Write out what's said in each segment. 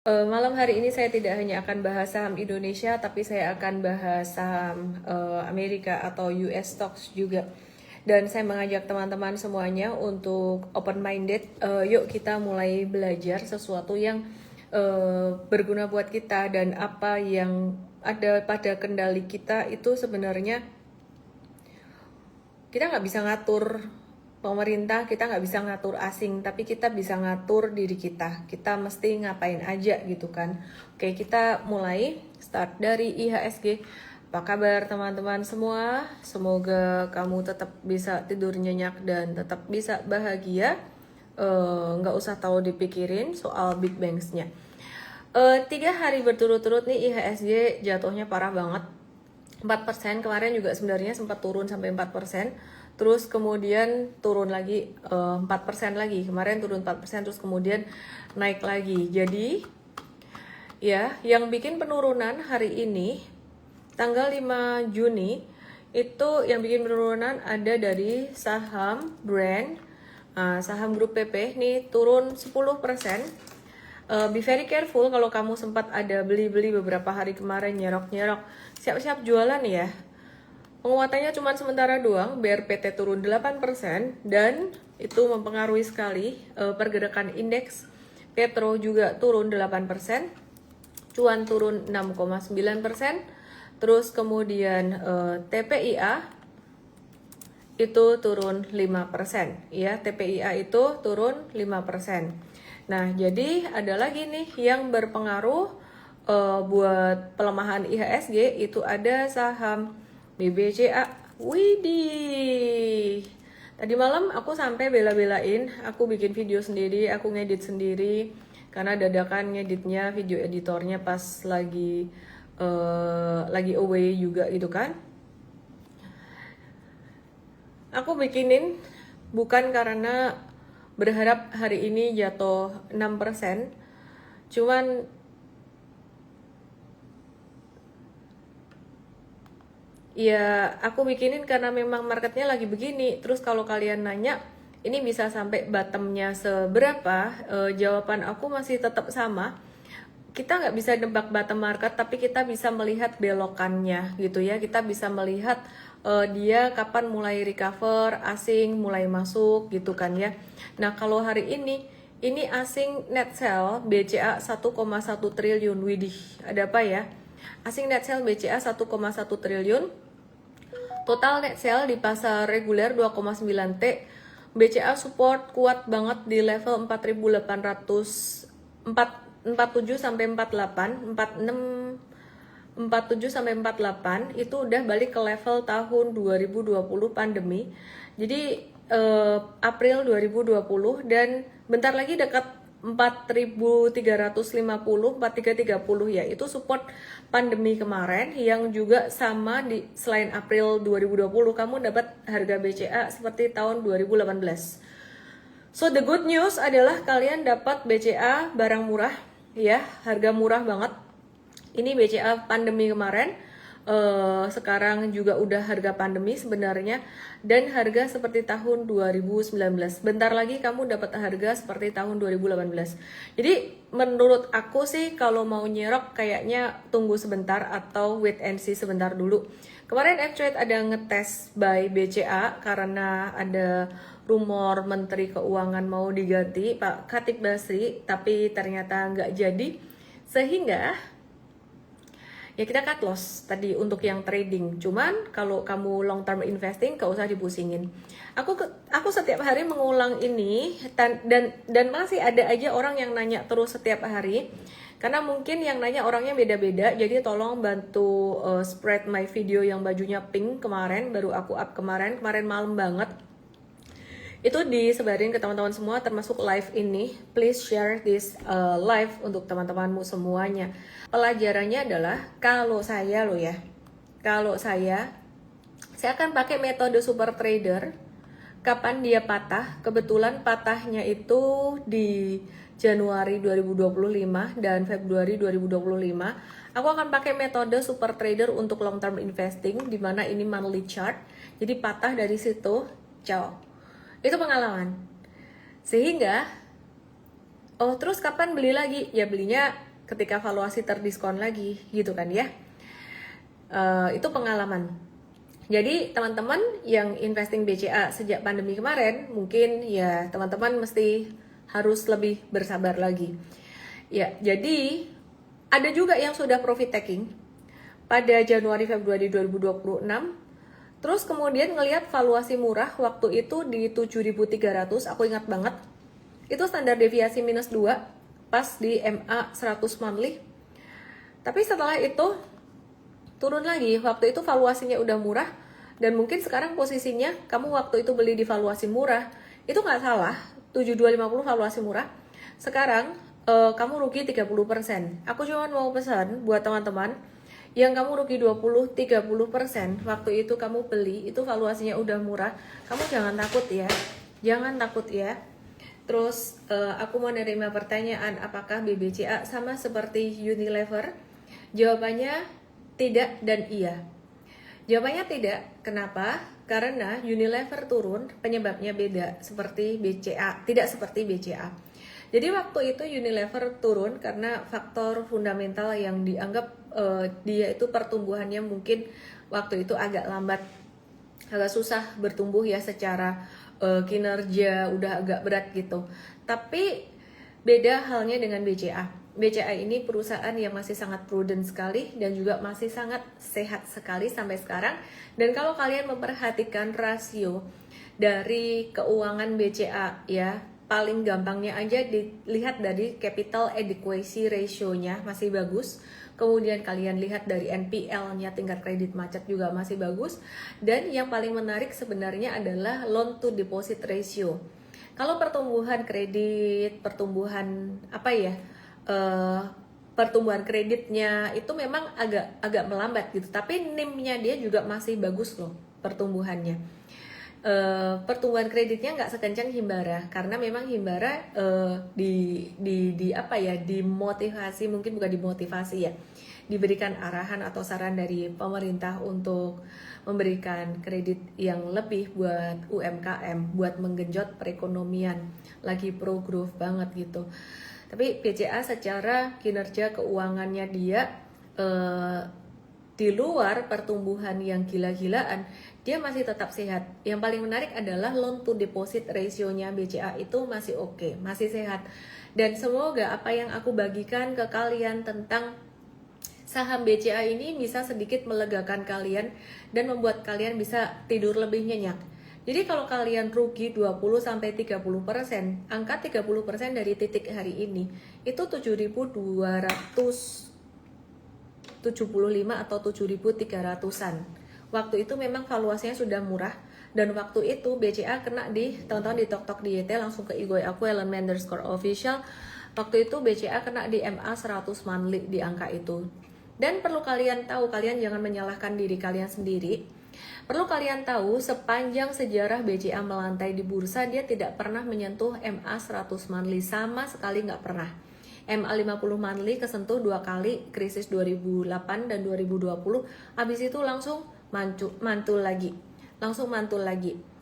Malam hari ini saya tidak hanya akan bahas saham Indonesia, tapi saya akan bahas saham Amerika atau US stocks juga. Dan saya mengajak teman-teman semuanya untuk open minded. Yuk kita mulai belajar sesuatu yang berguna buat kita, dan apa yang ada pada kendali kita itu sebenarnya kita nggak bisa ngatur pemerintah, kita nggak bisa ngatur asing, tapi kita bisa ngatur diri kita. Kita mesti ngapain aja gitu kan. Oke, kita mulai start dari IHSG. Apa kabar teman-teman semua? Semoga kamu tetap bisa tidur nyenyak dan tetap bisa bahagia. Nggak usah tahu dipikirin soal Big Bangs-nya. 3 hari berturut-turut nih IHSG jatuhnya parah banget. 4%, kemarin juga sebenarnya sempat turun sampai 4%, terus kemudian turun lagi 4% lagi, kemarin turun 4%, terus kemudian naik lagi. Jadi ya, yang bikin penurunan hari ini tanggal 5 Juni itu yang bikin penurunan ada dari saham brand, saham grup PP nih turun 10%. Be very careful kalau kamu sempat ada beli-beli beberapa hari kemarin nyerok-nyerok. Siap-siap jualan ya. Penguatannya cuma sementara doang, BRPT turun 8% dan itu mempengaruhi sekali pergerakan indeks. Petro juga turun 8%, cuan turun 6,9%, terus kemudian TPIA itu turun 5%, ya. TPIA itu turun 5%. Nah, jadi ada lagi nih yang berpengaruh buat pelemahan IHSG, itu ada saham BBCA. Widih. Tadi malam aku sampai bela-belain, aku bikin video sendiri, aku ngedit sendiri karena dadakan ngeditnya video editornya pas lagi away juga gitu kan. Aku bikinin bukan karena berharap hari ini jatuh 6%, cuman ya aku bikinin karena memang marketnya lagi begini. Terus kalau kalian nanya ini bisa sampai bottomnya seberapa, jawaban aku masih tetap sama. Kita nggak bisa nebak bottom market, tapi kita bisa melihat belokannya gitu ya. Kita bisa melihat dia kapan mulai recover, asing mulai masuk gitu kan ya. Nah, kalau hari ini asing net sell BCA 1,1 triliun. Widih, ada apa ya? Asing net sell BCA 1,1 triliun. Total net sell di pasar reguler 2,9 T. BCA support kuat banget di level 4.800, 47 sampai 48, 46, 47 sampai 48 itu udah balik ke level tahun 2020 pandemi. Jadi April 2020, dan bentar lagi dekat 4.350, 4.330 ya. Itu support pandemi kemarin yang juga sama di selain April 2020 kamu dapat harga BCA seperti tahun 2018. So the good news adalah kalian dapat BCA barang murah ya, harga murah banget. Ini BCA pandemi kemarin, sekarang juga udah harga pandemi sebenarnya, dan harga seperti tahun 2019. Bentar lagi kamu dapat harga seperti tahun 2018. Jadi menurut aku sih kalau mau nyerok kayaknya tunggu sebentar atau wait and see sebentar dulu. Kemarin F-Trade ada ngetes buy BCA karena ada rumor Menteri Keuangan mau diganti Pak Khatib Basri, tapi ternyata nggak jadi, sehingga ya kita cut loss tadi untuk yang trading. Cuman kalau kamu long term investing gak usah dipusingin. Aku setiap hari mengulang ini, dan masih ada aja orang yang nanya terus setiap hari. Karena mungkin yang nanya orangnya beda-beda, jadi tolong bantu spread my video yang bajunya pink kemarin, baru aku up kemarin malam banget. Itu disebarin ke teman-teman semua, termasuk live ini. Please share this live untuk teman-temanmu semuanya. Pelajarannya adalah kalau saya akan pakai metode super trader. Kapan dia patah? Kebetulan patahnya itu di Januari 2025 dan Februari 2025. Aku akan pakai metode super trader untuk long term investing, di mana ini monthly chart. Jadi patah dari situ, ciao. Itu pengalaman. Sehingga terus kapan beli lagi? Ya belinya ketika valuasi terdiskon lagi gitu kan ya. Itu pengalaman. Jadi teman-teman yang investing BCA sejak pandemi kemarin, mungkin ya teman-teman mesti harus lebih bersabar lagi. Ya, jadi ada juga yang sudah profit taking pada Januari Februari 2026. Terus kemudian ngelihat valuasi murah waktu itu di 7.300, aku ingat banget. Itu standar deviasi minus 2 pas di MA 100 monthly. Tapi setelah itu turun lagi, waktu itu valuasinya udah murah. Dan mungkin sekarang posisinya kamu waktu itu beli di valuasi murah, itu nggak salah, 7250 valuasi murah. Sekarang kamu rugi 30%. Aku cuma mau pesan buat teman-teman yang kamu rugi 20-30%, waktu itu kamu beli, itu valuasinya udah murah, kamu jangan takut ya. Jangan takut ya. Terus aku mau nerima pertanyaan, apakah BBCA sama seperti Unilever? Jawabannya tidak dan iya. Jawabannya tidak. Kenapa? Karena Unilever turun, penyebabnya beda seperti BCA, tidak seperti BCA. Jadi waktu itu Unilever turun karena faktor fundamental yang dianggap dia itu pertumbuhannya mungkin waktu itu agak lambat, agak susah bertumbuh ya secara kinerja, udah agak berat gitu. Tapi beda halnya dengan BCA. BCA ini perusahaan yang masih sangat prudent sekali dan juga masih sangat sehat sekali sampai sekarang. Dan kalau kalian memperhatikan rasio dari keuangan BCA ya, paling gampangnya aja dilihat dari capital adequacy ratio-nya masih bagus. Kemudian kalian lihat dari NPL-nya, tingkat kredit macet juga masih bagus. Dan yang paling menarik sebenarnya adalah loan to deposit ratio. Kalau pertumbuhan kredit, pertumbuhan pertumbuhan kreditnya itu memang agak melambat gitu, tapi NIM-nya dia juga masih bagus loh pertumbuhannya. Pertumbuhan kreditnya nggak sekencang Himbara karena memang Himbara dimotivasi, mungkin bukan dimotivasi ya, diberikan arahan atau saran dari pemerintah untuk memberikan kredit yang lebih buat UMKM, buat menggenjot perekonomian, lagi pro growth banget gitu. Tapi BCA secara kinerja keuangannya dia di luar pertumbuhan yang gila-gilaan, dia masih tetap sehat. Yang paling menarik adalah loan to deposit ratio-nya BCA itu masih oke, masih sehat. Dan semoga apa yang aku bagikan ke kalian tentang saham BCA ini bisa sedikit melegakan kalian dan membuat kalian bisa tidur lebih nyenyak. Jadi kalau kalian rugi 20-30%, angka 30% dari titik hari ini itu 7.275 atau 7.300-an. Waktu itu memang valuasinya sudah murah, dan waktu itu BCA kena di, teman-teman di TokTok di YT langsung ke IG aku @ellen_official. Waktu itu BCA kena di MA 100 monthly di angka itu. Dan perlu kalian tahu, kalian jangan menyalahkan diri kalian sendiri. Perlu kalian tahu, sepanjang sejarah BCA melantai di bursa, dia tidak pernah menyentuh MA 100 monthly, sama sekali nggak pernah. MA 50 monthly kesentuh 2 kali, krisis 2008 dan 2020, habis itu langsung mantul lagi.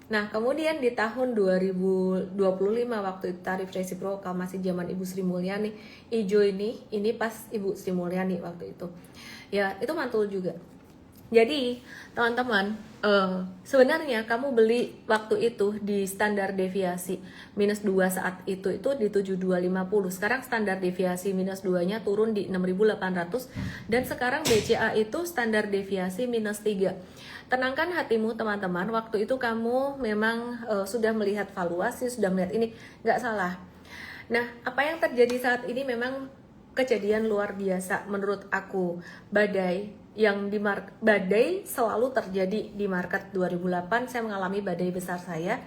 Nah, kemudian di tahun 2025 waktu itu tarif resiprokal masih zaman Ibu Sri Mulyani, hijau ini pas Ibu Sri Mulyani waktu itu. Ya, itu mantul juga. Jadi teman-teman, sebenarnya kamu beli waktu itu di standar deviasi minus 2 saat itu di 7250. Sekarang standar deviasi minus 2-nya turun di 6800, dan sekarang BCA itu standar deviasi minus 3. Tenangkan hatimu teman-teman, waktu itu kamu memang sudah melihat valuasi, sudah melihat ini, nggak salah. Nah, apa yang terjadi saat ini memang kejadian luar biasa menurut aku. Badai selalu terjadi di market. 2008 saya mengalami badai besar saya.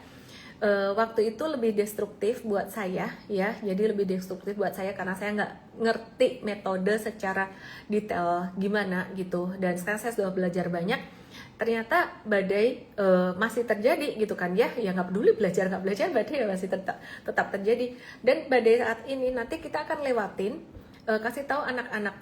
Waktu itu lebih destruktif buat saya ya, jadi lebih destruktif buat saya karena saya nggak ngerti metode secara detail gimana gitu, dan sekarang saya sudah belajar banyak. Ternyata badai masih terjadi gitu kan ya, nggak peduli belajar nggak belajar, badai masih tetap terjadi. Dan badai saat ini nanti kita akan lewatin. Kasih tahu anak-anak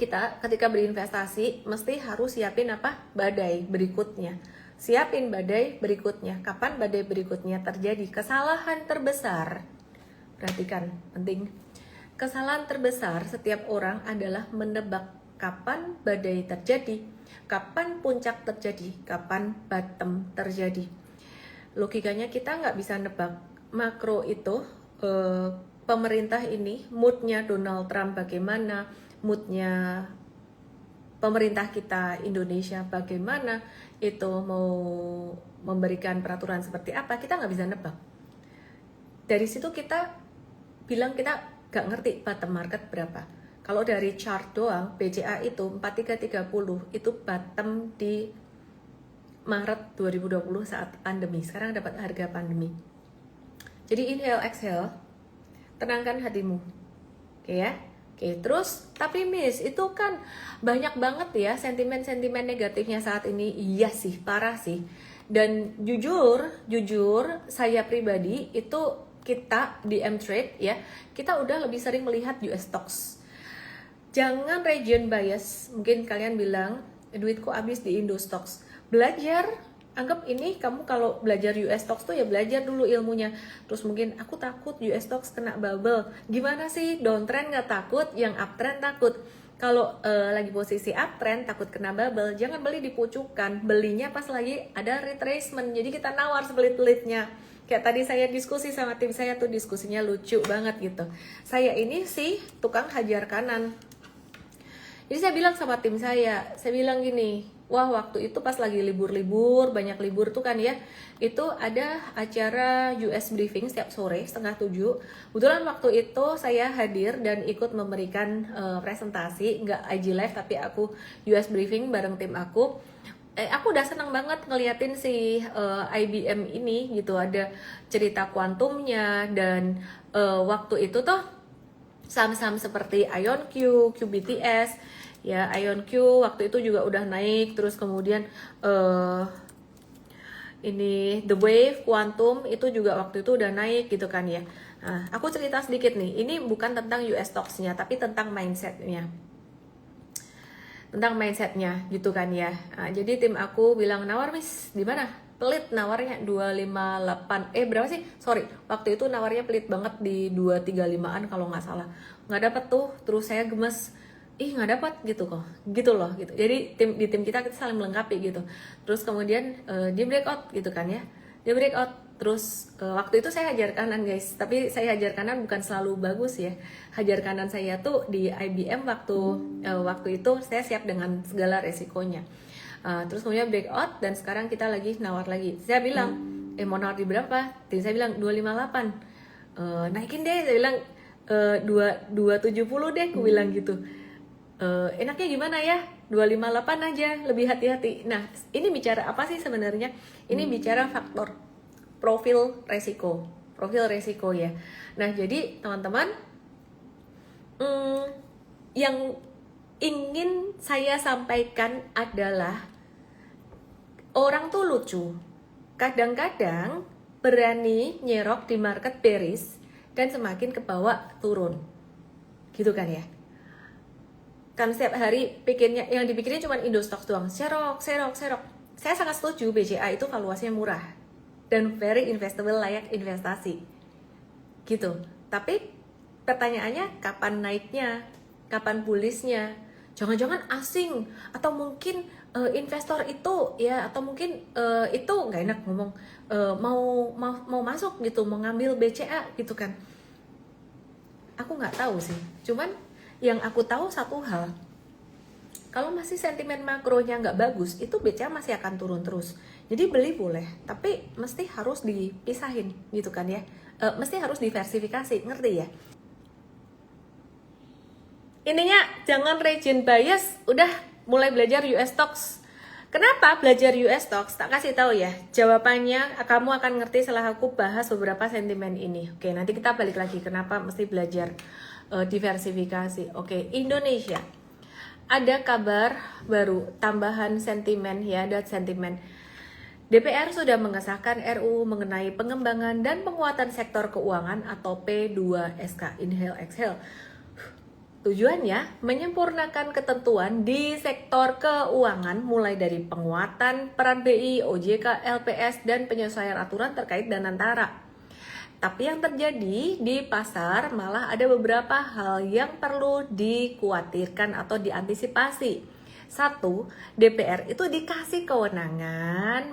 kita ketika berinvestasi mesti harus siapin badai berikutnya. Siapin badai berikutnya. Kapan badai berikutnya terjadi? Kesalahan terbesar, perhatikan, penting. Kesalahan terbesar setiap orang adalah menebak kapan badai terjadi, kapan puncak terjadi, kapan bottom terjadi. Logikanya kita nggak bisa nebak makro itu, pemerintah ini, moodnya Donald Trump bagaimana, moodnya pemerintah kita Indonesia bagaimana, itu mau memberikan peraturan seperti apa, kita nggak bisa nebak. Dari situ kita bilang kita nggak ngerti bottom market berapa. Kalau dari chart doang, BCA itu 4330 itu bottom di Maret 2020 saat pandemi. Sekarang dapat harga pandemi. Jadi inhale, exhale, tenangkan hatimu. Oke ya. Oke, terus tapi Miss, itu kan banyak banget ya sentimen-sentimen negatifnya saat ini. Iya sih, parah sih. Dan jujur saya pribadi itu kita di M-Trade ya, kita udah lebih sering melihat US stocks. Jangan region bias. Mungkin kalian bilang duitku habis di Indo stocks. Belajar, anggap ini kamu kalau belajar US stocks tuh ya belajar dulu ilmunya. Terus mungkin aku takut US stocks kena bubble. Gimana sih? Downtrend nggak takut, yang uptrend takut. Kalau lagi posisi uptrend takut kena bubble, jangan beli di pucukan. Belinya pas lagi ada retracement. Jadi kita nawar sebelit-belitnya. Kayak tadi saya diskusi sama tim saya tuh, diskusinya lucu banget gitu. Saya ini sih tukang hajar kanan. Jadi saya bilang sama tim saya bilang gini, wah waktu itu pas lagi libur-libur, banyak libur tuh kan ya, itu ada acara US briefing setiap sore 6:30. Kebetulan waktu itu saya hadir dan ikut memberikan presentasi, nggak IG live tapi aku US briefing bareng tim aku. Aku udah senang banget ngeliatin si IBM ini gitu, ada cerita kuantumnya dan waktu itu tuh saham-saham seperti IonQ, QBTS, ya IonQ waktu itu juga udah naik, terus kemudian ini The Wave, Quantum itu juga waktu itu udah naik gitu kan ya. Nah, aku cerita sedikit nih, ini bukan tentang US stocks-nya tapi tentang mindset-nya. Tentang mindsetnya gitu kan ya. Nah, jadi tim aku bilang nawar Miss di mana? Pelit nawarnya 258. Berapa sih? Sorry, waktu itu nawarnya pelit banget di 235-an kalau nggak salah. Nggak dapat tuh, terus saya gemes. Nggak dapat gitu kok. Gitu loh gitu. Jadi di tim kita saling melengkapi gitu. Terus kemudian dia breakout gitu kan ya. Dia breakout. Terus waktu itu saya hajar kanan guys, tapi saya hajar kanan bukan selalu bagus ya. Hajar kanan saya tuh di IBM waktu itu saya siap dengan segala resikonya. Terus kemudian breakout dan sekarang kita lagi nawar lagi. Saya bilang, mau nawar di berapa? Jadi saya bilang 258. Naikin deh, saya bilang 270 deh, aku bilang gitu. Enaknya gimana ya? 258 aja, lebih hati-hati. Nah, ini bicara apa sih sebenarnya? Ini bicara faktor profil resiko ya. Nah, jadi teman-teman, yang ingin saya sampaikan adalah orang tuh lucu. Kadang-kadang berani nyerok di market bearish dan semakin ke bawah turun. Gitu kan ya. Kan setiap hari pikirnya, yang dipikirin cuma Indo Stocks doang. Serok. Saya sangat setuju BCA itu valuasinya murah dan very investable, layak investasi gitu. Tapi pertanyaannya kapan naiknya, kapan bullishnya? Jangan-jangan asing atau mungkin investor itu ya, atau mungkin itu nggak enak ngomong, mau masuk gitu, mau ngambil BCA gitu kan. Aku nggak tahu sih, cuman yang aku tahu satu hal, kalau masih sentimen makronya nggak bagus, itu BCA masih akan turun terus. Jadi beli boleh, tapi mesti harus dipisahin gitu kan ya. Mesti harus diversifikasi, ngerti ya? Intinya jangan region bias, udah mulai belajar US stocks. Kenapa belajar US stocks? Tak kasih tahu ya. Jawabannya kamu akan ngerti setelah aku bahas beberapa sentimen ini. Oke, nanti kita balik lagi kenapa mesti belajar diversifikasi. Oke, Indonesia. Ada kabar baru, tambahan sentimen ya, ada sentimen. DPR sudah mengesahkan RUU mengenai pengembangan dan penguatan sektor keuangan atau P2SK, Inhale Exhale. Tujuannya menyempurnakan ketentuan di sektor keuangan mulai dari penguatan peran BI, OJK, LPS, dan penyesuaian aturan terkait Danantara. Tapi yang terjadi di pasar malah ada beberapa hal yang perlu dikhawatirkan atau diantisipasi. Satu, DPR itu dikasih kewenangan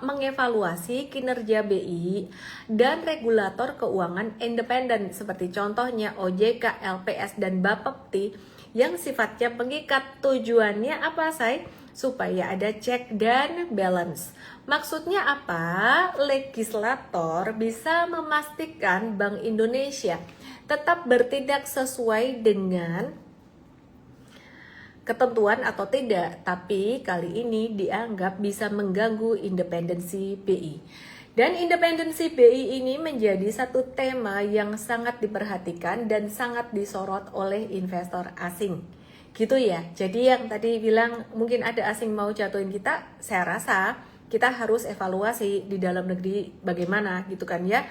mengevaluasi kinerja BI dan regulator keuangan independen seperti contohnya OJK, LPS, dan Bapepti yang sifatnya pengikat. Tujuannya apa, Say? Supaya ada check dan balance. Maksudnya apa? Legislator bisa memastikan Bank Indonesia tetap bertindak sesuai dengan ketentuan atau tidak, tapi kali ini dianggap bisa mengganggu independensi BI. Dan independensi BI ini menjadi satu tema yang sangat diperhatikan dan sangat disorot oleh investor asing. Gitu ya. Jadi yang tadi bilang mungkin ada asing mau jatuhin kita, saya rasa kita harus evaluasi di dalam negeri bagaimana gitu kan ya.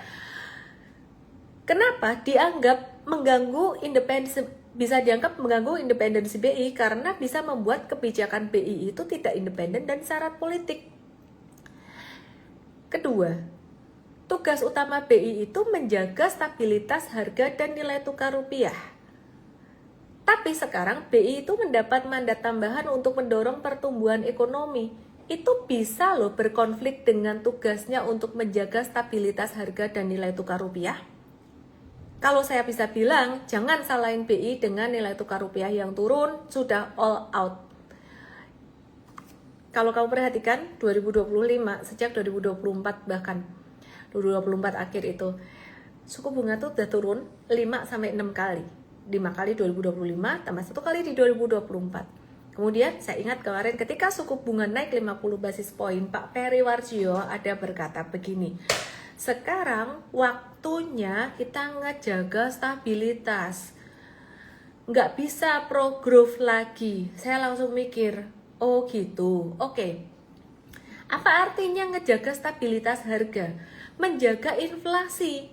Kenapa dianggap mengganggu independensi, bisa dianggap mengganggu independensi BI? Karena bisa membuat kebijakan BI itu tidak independen dan syarat politik. Kedua, tugas utama BI itu menjaga stabilitas harga dan nilai tukar rupiah. Tapi sekarang BI itu mendapat mandat tambahan untuk mendorong pertumbuhan ekonomi. Itu bisa loh berkonflik dengan tugasnya untuk menjaga stabilitas harga dan nilai tukar rupiah. Kalau saya bisa bilang, jangan salahin BI dengan nilai tukar rupiah yang turun, sudah all out. Kalau kamu perhatikan 2025, sejak 2024 bahkan 2024 akhir itu, suku bunga tuh udah turun 5-6 kali. 5 kali 2025, tambah 1 kali di 2024. Kemudian saya ingat kemarin ketika suku bunga naik 50 basis poin, Pak Peri Warjio ada berkata begini, sekarang waktunya kita ngejaga stabilitas, nggak bisa pro growth lagi. Saya langsung mikir, oh gitu, oke. Apa artinya ngejaga stabilitas harga? Menjaga inflasi.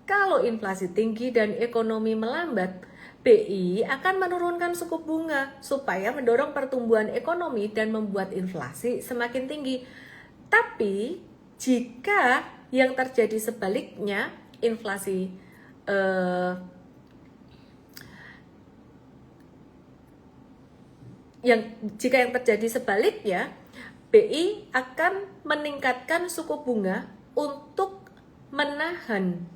Kalau inflasi tinggi dan ekonomi melambat, BI akan menurunkan suku bunga supaya mendorong pertumbuhan ekonomi dan membuat inflasi semakin tinggi. Tapi jika yang terjadi sebaliknya, inflasi jika yang terjadi sebaliknya, BI akan meningkatkan suku bunga untuk menahan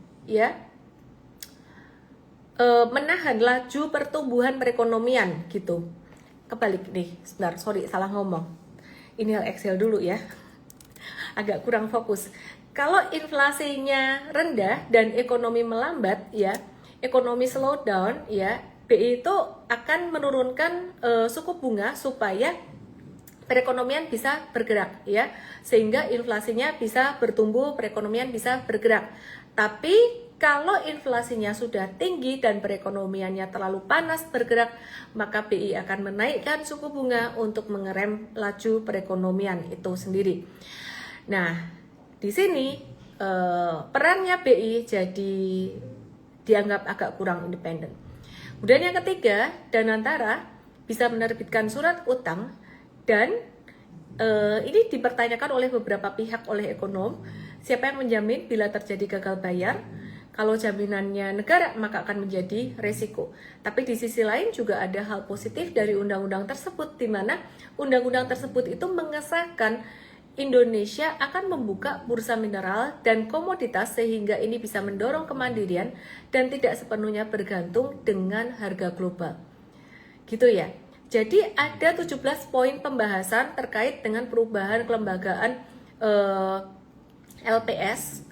menahan laju pertumbuhan perekonomian gitu. Kebalik nih, sebentar, sorry salah ngomong. Ini Excel dulu ya. Agak kurang fokus. Kalau inflasinya rendah dan ekonomi melambat ya, ekonomi slowdown ya, BI itu akan menurunkan suku bunga supaya perekonomian bisa bergerak ya, sehingga inflasinya bisa bertumbuh, perekonomian bisa bergerak. Tapi kalau inflasinya sudah tinggi dan perekonomiannya terlalu panas bergerak, maka BI akan menaikkan suku bunga untuk mengerem laju perekonomian itu sendiri. Nah, di sini perannya BI jadi dianggap agak kurang independen. Kemudian yang ketiga, Danantara bisa menerbitkan surat utang dan ini dipertanyakan oleh beberapa pihak oleh ekonom, siapa yang menjamin bila terjadi gagal bayar. Kalau jaminannya negara maka akan menjadi resiko. Tapi di sisi lain juga ada hal positif dari undang-undang tersebut, di mana undang-undang tersebut itu mengesahkan Indonesia akan membuka bursa mineral dan komoditas sehingga ini bisa mendorong kemandirian dan tidak sepenuhnya bergantung dengan harga global. Gitu ya. Jadi ada 17 poin pembahasan terkait dengan perubahan kelembagaan LPS,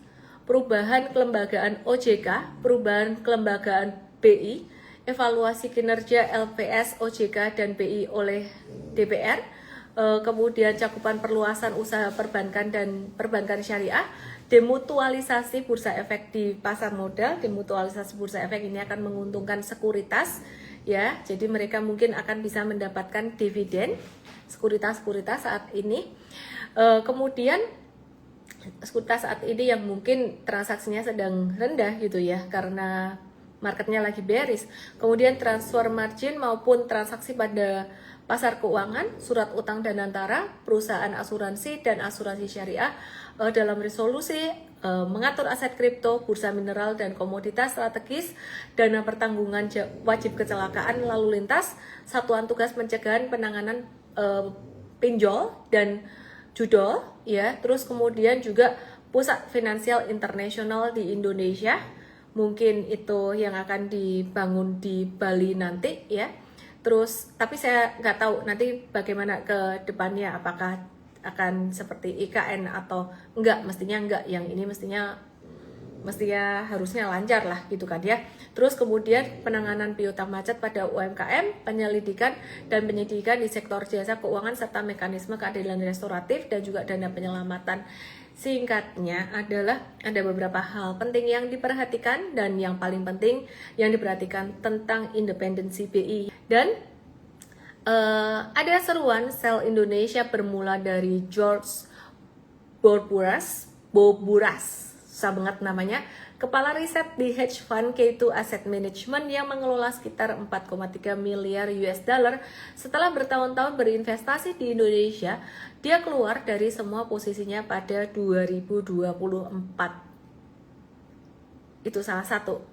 perubahan kelembagaan OJK, perubahan kelembagaan BI, evaluasi kinerja LPS, OJK, dan BI oleh DPR, kemudian cakupan perluasan usaha perbankan dan perbankan syariah, demutualisasi bursa efek di pasar modal. Demutualisasi bursa efek ini akan menguntungkan sekuritas ya, jadi mereka mungkin akan bisa mendapatkan dividen sekuritas saat ini. Kemudian sekuritas saat ini yang mungkin transaksinya sedang rendah gitu ya, karena marketnya lagi bearish. Kemudian transfer margin maupun transaksi pada pasar keuangan, surat utang Danantara, perusahaan asuransi dan asuransi syariah dalam resolusi mengatur aset kripto, bursa mineral dan komoditas strategis, dana pertanggungan wajib kecelakaan lalu lintas, satuan tugas pencegahan penanganan pinjol dan judol, ya. Terus kemudian juga pusat finansial internasional di Indonesia, mungkin itu yang akan dibangun di Bali nanti, ya. Terus tapi saya nggak tahu nanti bagaimana ke depannya, apakah akan seperti IKN atau enggak. Mestinya enggak, yang ini mestinya harusnya lancar lah gitu kan ya. Terus kemudian penanganan piutang macet pada UMKM, penyelidikan dan penyidikan di sektor jasa keuangan serta mekanisme keadilan restoratif dan juga dana penyelamatan. Singkatnya adalah ada beberapa hal penting yang diperhatikan, dan yang paling penting yang diperhatikan tentang independensi BI. Dan ada seruan sel Indonesia bermula dari George Boburas, susah banget namanya, kepala riset di hedge fund K2 Asset Management yang mengelola sekitar 4,3 miliar US dollar. Setelah bertahun-tahun berinvestasi di Indonesia, dia keluar dari semua posisinya pada 2024. Itu salah satu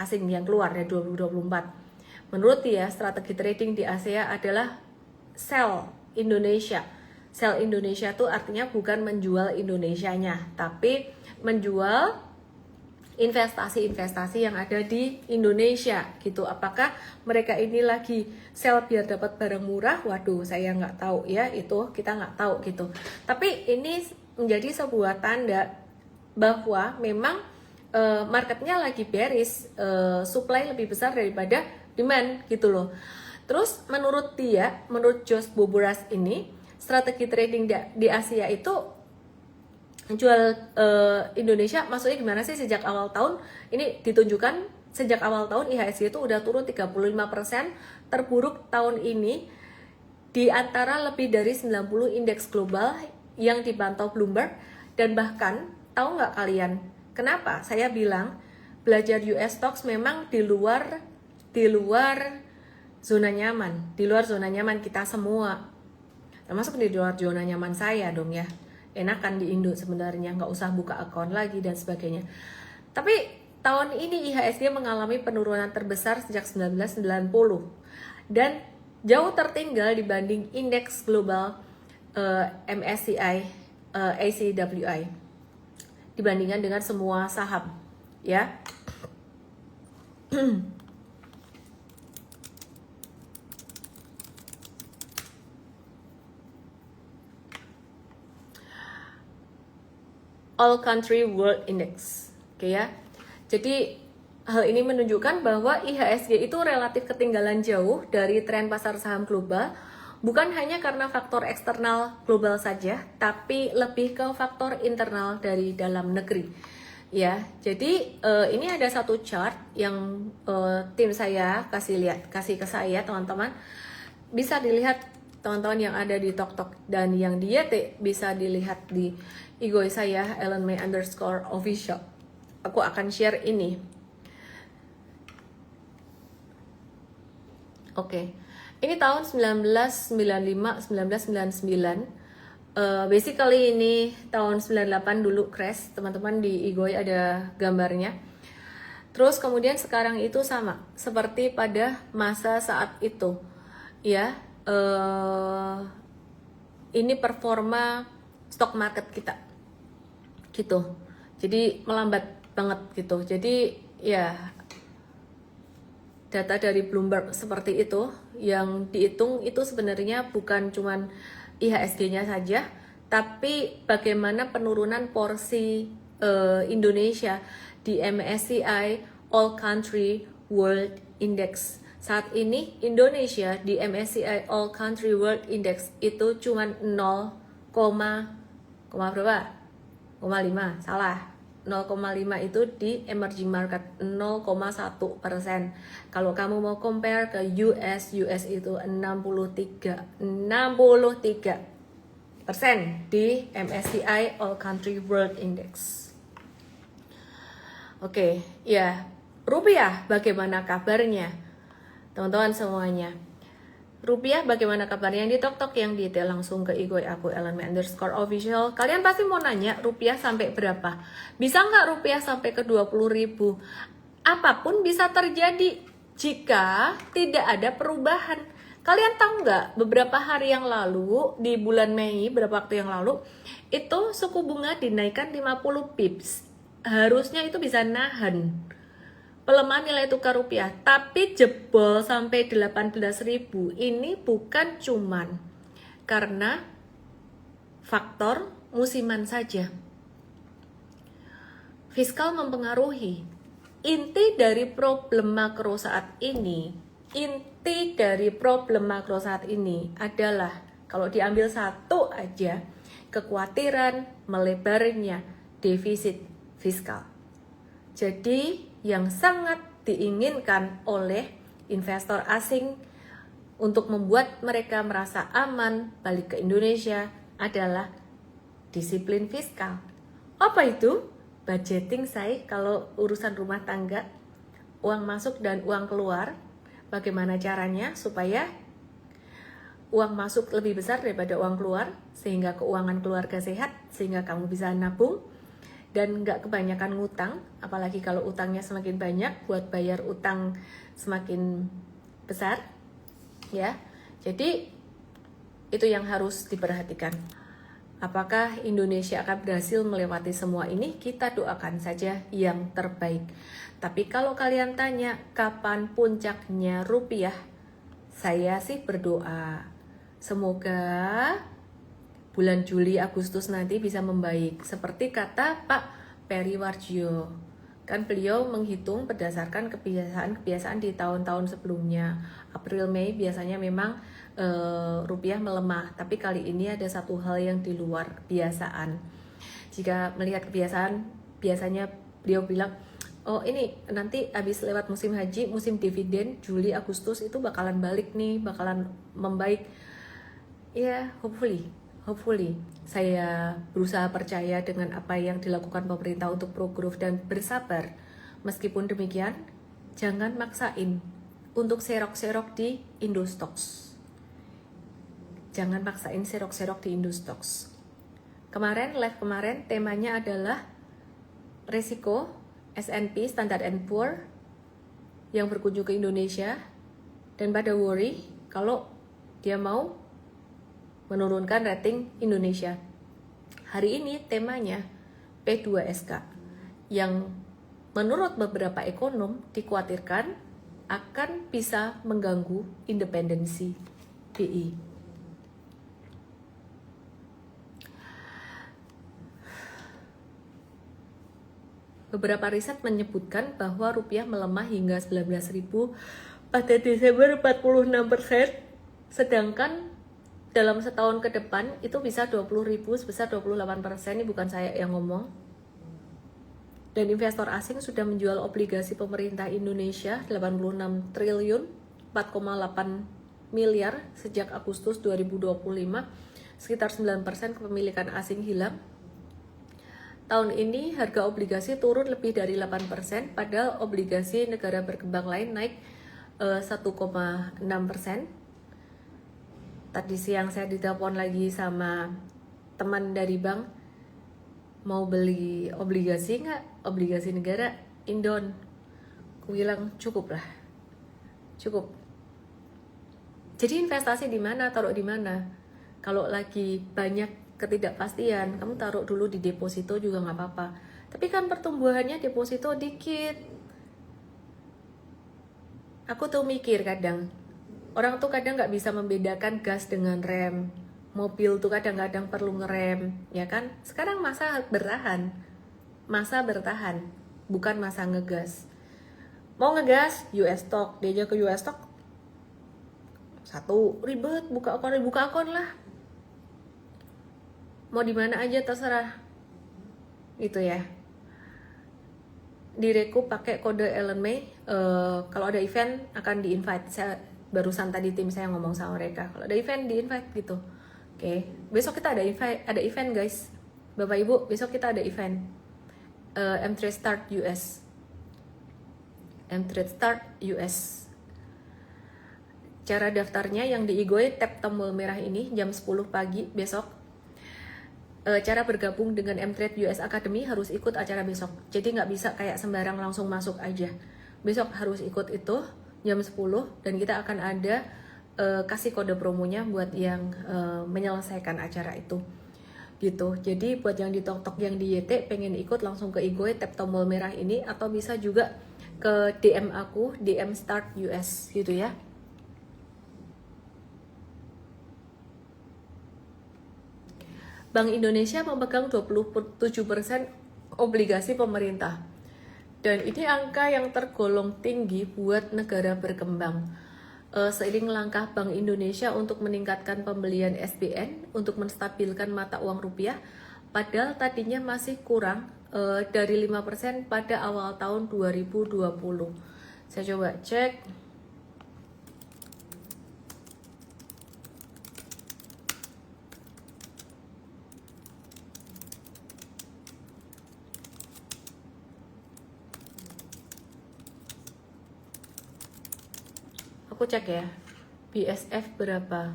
asing yang keluar dari 2024. Menurut dia, strategi trading di Asia adalah sell Indonesia. Sell Indonesia itu artinya bukan menjual Indonesianya, tapi menjual investasi-investasi yang ada di Indonesia gitu. Apakah mereka ini lagi sell biar dapat barang murah? Waduh, saya nggak tahu ya, itu kita nggak tahu gitu. Tapi ini menjadi sebuah tanda bahwa memang marketnya lagi bearish, supply lebih besar daripada demand gitu loh. Terus menurut dia, menurut George Boburas ini, strategi trading di Asia itu jual Indonesia, maksudnya gimana sih? Sejak awal tahun ini ditunjukkan, sejak awal tahun IHSG itu udah turun 35%, terburuk tahun ini di antara lebih dari 90 indeks global yang dipantau Bloomberg. Dan bahkan tahu nggak kalian kenapa saya bilang belajar US stocks memang di luar zona nyaman, di luar zona nyaman kita semua, termasuk di luar zona nyaman saya dong ya. Enakan di Indo sebenarnya, nggak usah buka akun lagi dan sebagainya. Tapi tahun ini IHSG mengalami penurunan terbesar sejak 1990 dan jauh tertinggal dibanding indeks global MSCI ACWI dibandingkan dengan semua saham ya. All Country World Index, oke ya. Jadi hal ini menunjukkan bahwa IHSG itu relatif ketinggalan jauh dari tren pasar saham global, bukan hanya karena faktor eksternal global saja, tapi lebih ke faktor internal dari dalam negeri. Ya, jadi ini ada satu chart yang tim saya kasih ke saya teman-teman, bisa dilihat teman-teman yang ada di TokTok dan yang di YT, bisa dilihat di IG saya @ellenmay_official. Aku akan share ini. Oke. Ini tahun 1995-1999. Basically ini tahun 98 dulu crash, teman-teman di IG ada gambarnya. Terus kemudian sekarang itu sama seperti pada masa saat itu. Ya, ini performa stock market kita gitu, jadi melambat banget gitu. Jadi ya data dari Bloomberg seperti itu yang dihitung itu sebenarnya bukan cuman IHSG-nya saja, tapi bagaimana penurunan porsi Indonesia di MSCI All Country World Index. Saat ini Indonesia di MSCI All Country World Index itu cuma 0,5, salah. 0,5 itu di emerging market, 0,1%. Kalau kamu mau compare ke US itu 63% di MSCI All Country World Index. Oke, ya. Rupiah bagaimana kabarnya? Teman-teman semuanya, Rupiah bagaimana kabarnya? Yang di TokTok, yang detail langsung ke IG aku @LME_official. Kalian pasti mau nanya rupiah sampai berapa? Bisa nggak rupiah sampai ke 20.000? Apapun bisa terjadi jika tidak ada perubahan. Kalian tahu nggak, beberapa hari yang lalu, di bulan Mei, beberapa waktu yang lalu, itu suku bunga dinaikkan 50 pips. Harusnya itu bisa nahan pelemahan nilai tukar rupiah, tapi jebol sampai 18.000. Ini bukan cuman karena faktor musiman saja. Fiskal mempengaruhi. Inti dari problem makro saat ini, adalah kalau diambil satu aja, kekhawatiran melebarnya defisit fiskal. Jadi yang sangat diinginkan oleh investor asing untuk membuat mereka merasa aman balik ke Indonesia adalah disiplin fiskal. Apa itu? Budgeting, say, kalau urusan rumah tangga, uang masuk dan uang keluar. Bagaimana caranya supaya uang masuk lebih besar daripada uang keluar, sehingga keuangan keluarga sehat, sehingga kamu bisa nabung dan nggak kebanyakan ngutang, apalagi kalau utangnya semakin banyak, buat bayar utang semakin besar, ya. Jadi itu yang harus diperhatikan. Apakah Indonesia akan berhasil melewati semua ini? Kita doakan saja yang terbaik. Tapi kalau kalian tanya kapan puncaknya rupiah, saya sih berdoa semoga bulan Juli Agustus nanti bisa membaik, seperti kata Pak Periwarjo. Kan beliau menghitung berdasarkan kebiasaan di tahun-tahun sebelumnya. April Mei biasanya memang rupiah melemah, tapi kali ini ada satu hal yang di luar kebiasaan. Jika melihat kebiasaan, biasanya beliau bilang, oh ini nanti habis lewat musim haji, musim dividen, Juli Agustus itu bakalan balik nih, bakalan membaik. Ya, hopefully saya berusaha percaya dengan apa yang dilakukan pemerintah untuk pro-growth dan bersabar. Meskipun demikian, jangan maksain untuk serok-serok di Indostox. Jangan maksain serok-serok di Indostox. Live kemarin temanya adalah resiko S&P Standard & Poor yang berkunjung ke Indonesia dan pada worry kalau dia mau menurunkan rating Indonesia. Hari ini temanya P2SK yang menurut beberapa ekonom dikhawatirkan akan bisa mengganggu independensi BI. Beberapa riset menyebutkan bahwa rupiah melemah hingga 19.000 pada Desember 46%, sedangkan dalam setahun ke depan itu bisa 20.000 sebesar 28%. Ini bukan saya yang ngomong. Dan investor asing sudah menjual obligasi pemerintah Indonesia 86 triliun 4,8 miliar sejak Agustus 2025. Sekitar 9% kepemilikan asing hilang. Tahun ini harga obligasi turun lebih dari 8%, padahal obligasi negara berkembang lain naik 1,6%. Tadi siang saya ditelepon lagi sama teman dari bank, mau beli obligasi nggak? Obligasi negara Indon. Aku bilang cukup lah, cukup. Jadi investasi di mana, taruh di mana? Kalau lagi banyak ketidakpastian, kamu taruh dulu di deposito juga nggak apa-apa. Tapi kan pertumbuhannya deposito dikit. Aku tuh mikir kadang, orang tuh kadang nggak bisa membedakan gas dengan rem. Mobil tuh kadang-kadang perlu ngerem, ya kan? Sekarang masa bertahan, bukan masa ngegas. Mau ngegas, US stock, dia aja ke US stock. Satu, ribet, buka akun lah. Mau di mana aja terserah. Itu ya. Di Reku pakai kode LME, kalau ada event akan di-invite. Saya barusan tadi tim saya ngomong sama mereka, kalau ada event di-invite gitu. Oke. Besok kita ada event guys. Bapak Ibu, besok kita ada event. M-Trade Start US. cara daftarnya yang di Igoe, tap tombol merah ini jam 10 pagi besok. Cara bergabung dengan M-Trade US Academy harus ikut acara besok. Jadi nggak bisa kayak sembarang langsung masuk aja. Besok harus ikut itu jam 10 dan kita akan ada kasih kode promonya buat yang menyelesaikan acara itu. Gitu. Jadi buat yang di TokTok yang di YT pengen ikut langsung ke Igoe, tap tombol merah ini atau bisa juga ke DM aku, DM Start US gitu ya. Bank Indonesia memegang 27% obligasi pemerintah. Dan ini angka yang tergolong tinggi buat negara berkembang. Seiring langkah Bank Indonesia untuk meningkatkan pembelian SBN untuk menstabilkan mata uang rupiah, padahal tadinya masih kurang dari 5% pada awal tahun 2020. Saya coba cek. Aku cek ya, BSF berapa?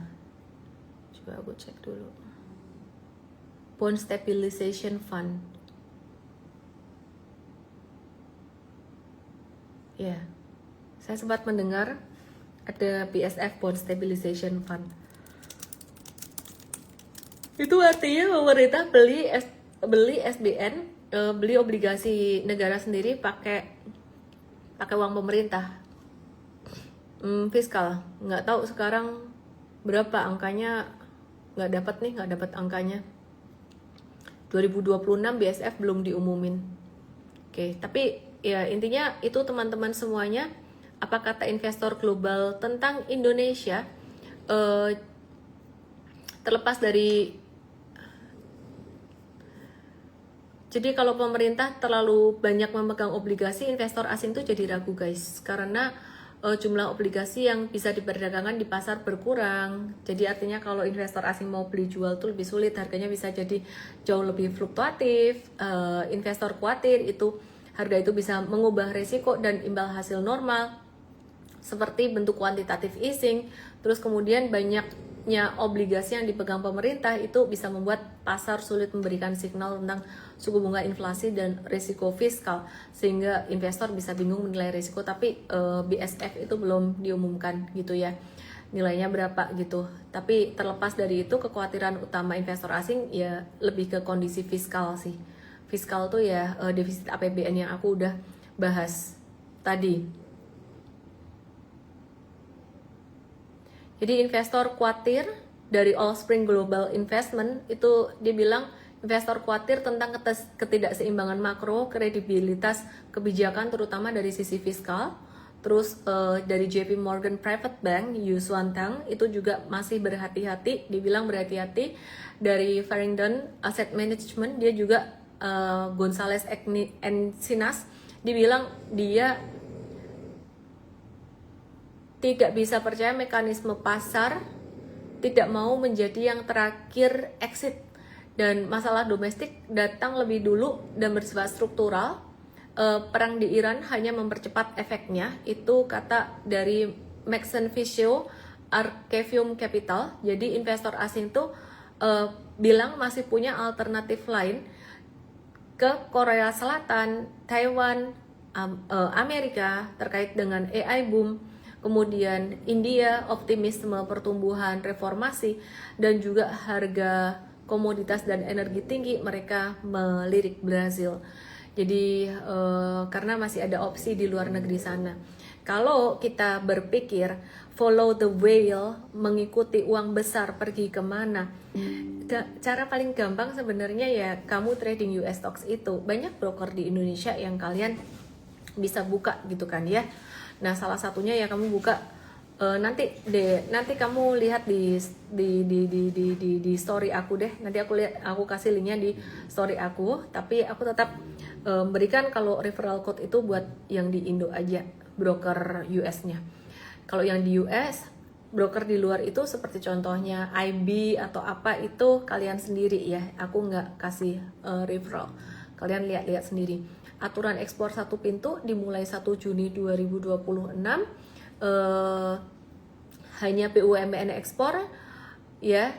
Coba aku cek dulu. Bond Stabilization Fund. Ya, saya sempat mendengar ada BSF Bond Stabilization Fund. Itu artinya pemerintah beli SBN, beli obligasi negara sendiri pakai uang pemerintah. Fiskal, nggak tahu sekarang berapa angkanya, nggak dapat angkanya. 2026 BSF belum diumumin. Oke, tapi ya intinya itu teman-teman semuanya, apa kata investor global tentang Indonesia, terlepas dari, jadi kalau pemerintah terlalu banyak memegang obligasi, investor asing tuh jadi ragu guys, karena jumlah obligasi yang bisa diperdagangkan di pasar berkurang. Jadi artinya kalau investor asing mau beli jual tuh lebih sulit, harganya bisa jadi jauh lebih fluktuatif. Investor khawatir itu harga itu bisa mengubah resiko dan imbal hasil normal seperti bentuk kuantitatif easing. Terus kemudian banyaknya obligasi yang dipegang pemerintah itu bisa membuat pasar sulit memberikan signal tentang suku bunga inflasi dan risiko fiskal, sehingga investor bisa bingung menilai risiko. Tapi BSF itu belum diumumkan gitu ya, nilainya berapa gitu. Tapi terlepas dari itu, kekhawatiran utama investor asing ya lebih ke kondisi fiskal sih. Fiskal tuh ya defisit APBN yang aku udah bahas tadi. Jadi investor khawatir, dari Allspring Global Investment itu dia bilang investor khawatir tentang ketidakseimbangan makro, kredibilitas kebijakan terutama dari sisi fiskal. Terus dari JP Morgan Private Bank, Yu Swantang itu juga masih berhati-hati, dibilang berhati-hati. Dari Farrington Asset Management dia juga Gonzales Encinas dibilang dia tidak bisa percaya mekanisme pasar, tidak mau menjadi yang terakhir exit, dan masalah domestik datang lebih dulu dan bersifat struktural. Perang di Iran hanya mempercepat efeknya, itu kata dari Maxon Fisio Arkevium Capital. Jadi investor asing tuh bilang masih punya alternatif lain ke Korea Selatan, Taiwan, Amerika terkait dengan AI boom. Kemudian India, optimisme pertumbuhan reformasi, dan juga harga komoditas dan energi tinggi, mereka melirik Brazil. Jadi karena masih ada opsi di luar negeri sana. Kalau kita berpikir follow the whale, mengikuti uang besar pergi kemana, cara paling gampang sebenarnya ya kamu trading US stocks itu. Banyak broker di Indonesia yang kalian bisa buka gitu kan ya. Nah, salah satunya ya kamu buka nanti kamu lihat di story aku deh. Nanti aku kasih linknya di story aku. Tapi aku tetap berikan kalau referral code itu buat yang di Indo aja, broker US-nya. Kalau yang di US, broker di luar itu seperti contohnya IB atau apa itu kalian sendiri ya. Aku nggak kasih referral. Kalian lihat-lihat sendiri. Aturan ekspor satu pintu dimulai 1 Juni 2026. hanya BUMN ekspor ya.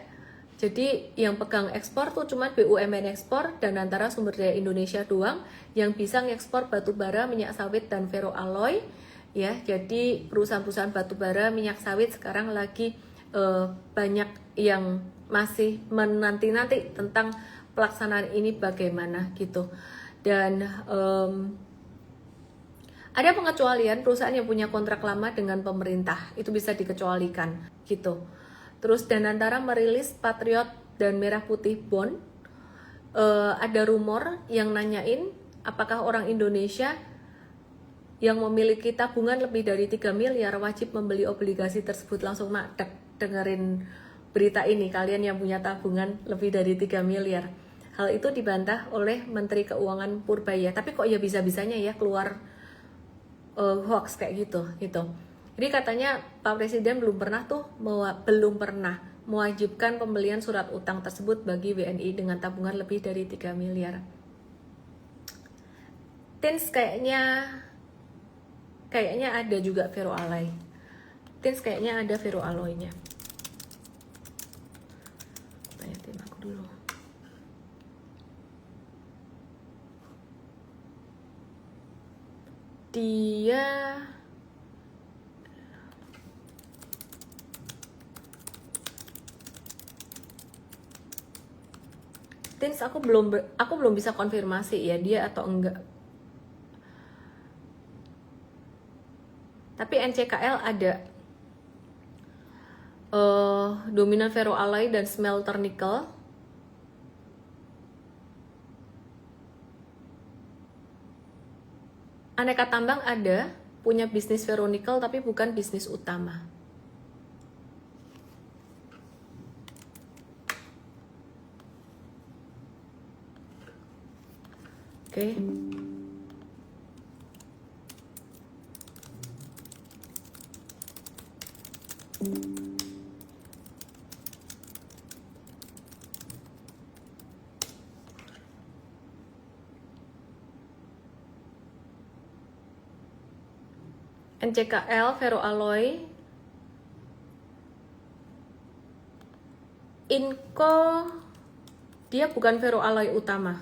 Jadi yang pegang ekspor tuh cuma BUMN ekspor dan antara sumber daya Indonesia doang yang bisa ngekspor batu bara, minyak sawit dan ferroalloy ya. Jadi perusahaan-perusahaan batu bara, minyak sawit sekarang lagi banyak yang masih menanti-nanti tentang pelaksanaan ini bagaimana gitu. Dan ada pengecualian perusahaan yang punya kontrak lama dengan pemerintah, itu bisa dikecualikan gitu. Terus Danantara merilis Patriot dan Merah Putih Bond. Ada rumor yang nanyain apakah orang Indonesia yang memiliki tabungan lebih dari 3 miliar wajib membeli obligasi tersebut. Langsung madek dengerin berita ini, kalian yang punya tabungan lebih dari 3 miliar. Hal itu dibantah oleh Menteri Keuangan Purbaya. Tapi kok ya bisa-bisanya ya keluar hoax kayak gitu. Jadi katanya Pak Presiden belum pernah mewajibkan pembelian surat utang tersebut bagi WNI dengan tabungan lebih dari 3 miliar. Tins kayaknya ada juga ferroalloy. Tins kayaknya ada ferroalloynya. Tanya tim aku dulu. Dia Tins aku belum bisa konfirmasi ya dia atau enggak. Tapi NCKL ada dominan ferroalloy dan smelter nikel. Aneka Tambang ada, punya bisnis ferronikel tapi bukan bisnis utama. Oke. NCKL ferroalloy, Inco dia bukan ferroalloy utama.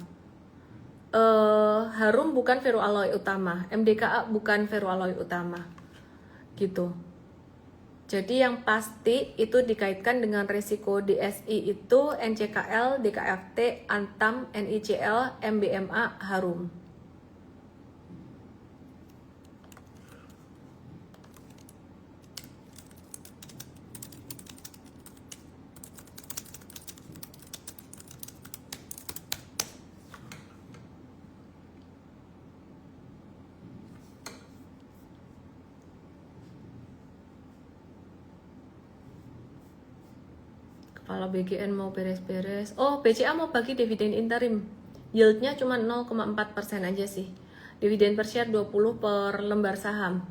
Harum bukan ferroalloy utama, MDKA bukan ferroalloy utama, gitu. Jadi yang pasti itu dikaitkan dengan risiko DSI itu NCKL, DKFT, Antam, NICL, MBMA, Harum. Kalau BGN mau beres-beres. Oh, BCA mau bagi dividen interim. Yieldnya cuma 0,4% aja sih. Dividen per share 20 per lembar saham.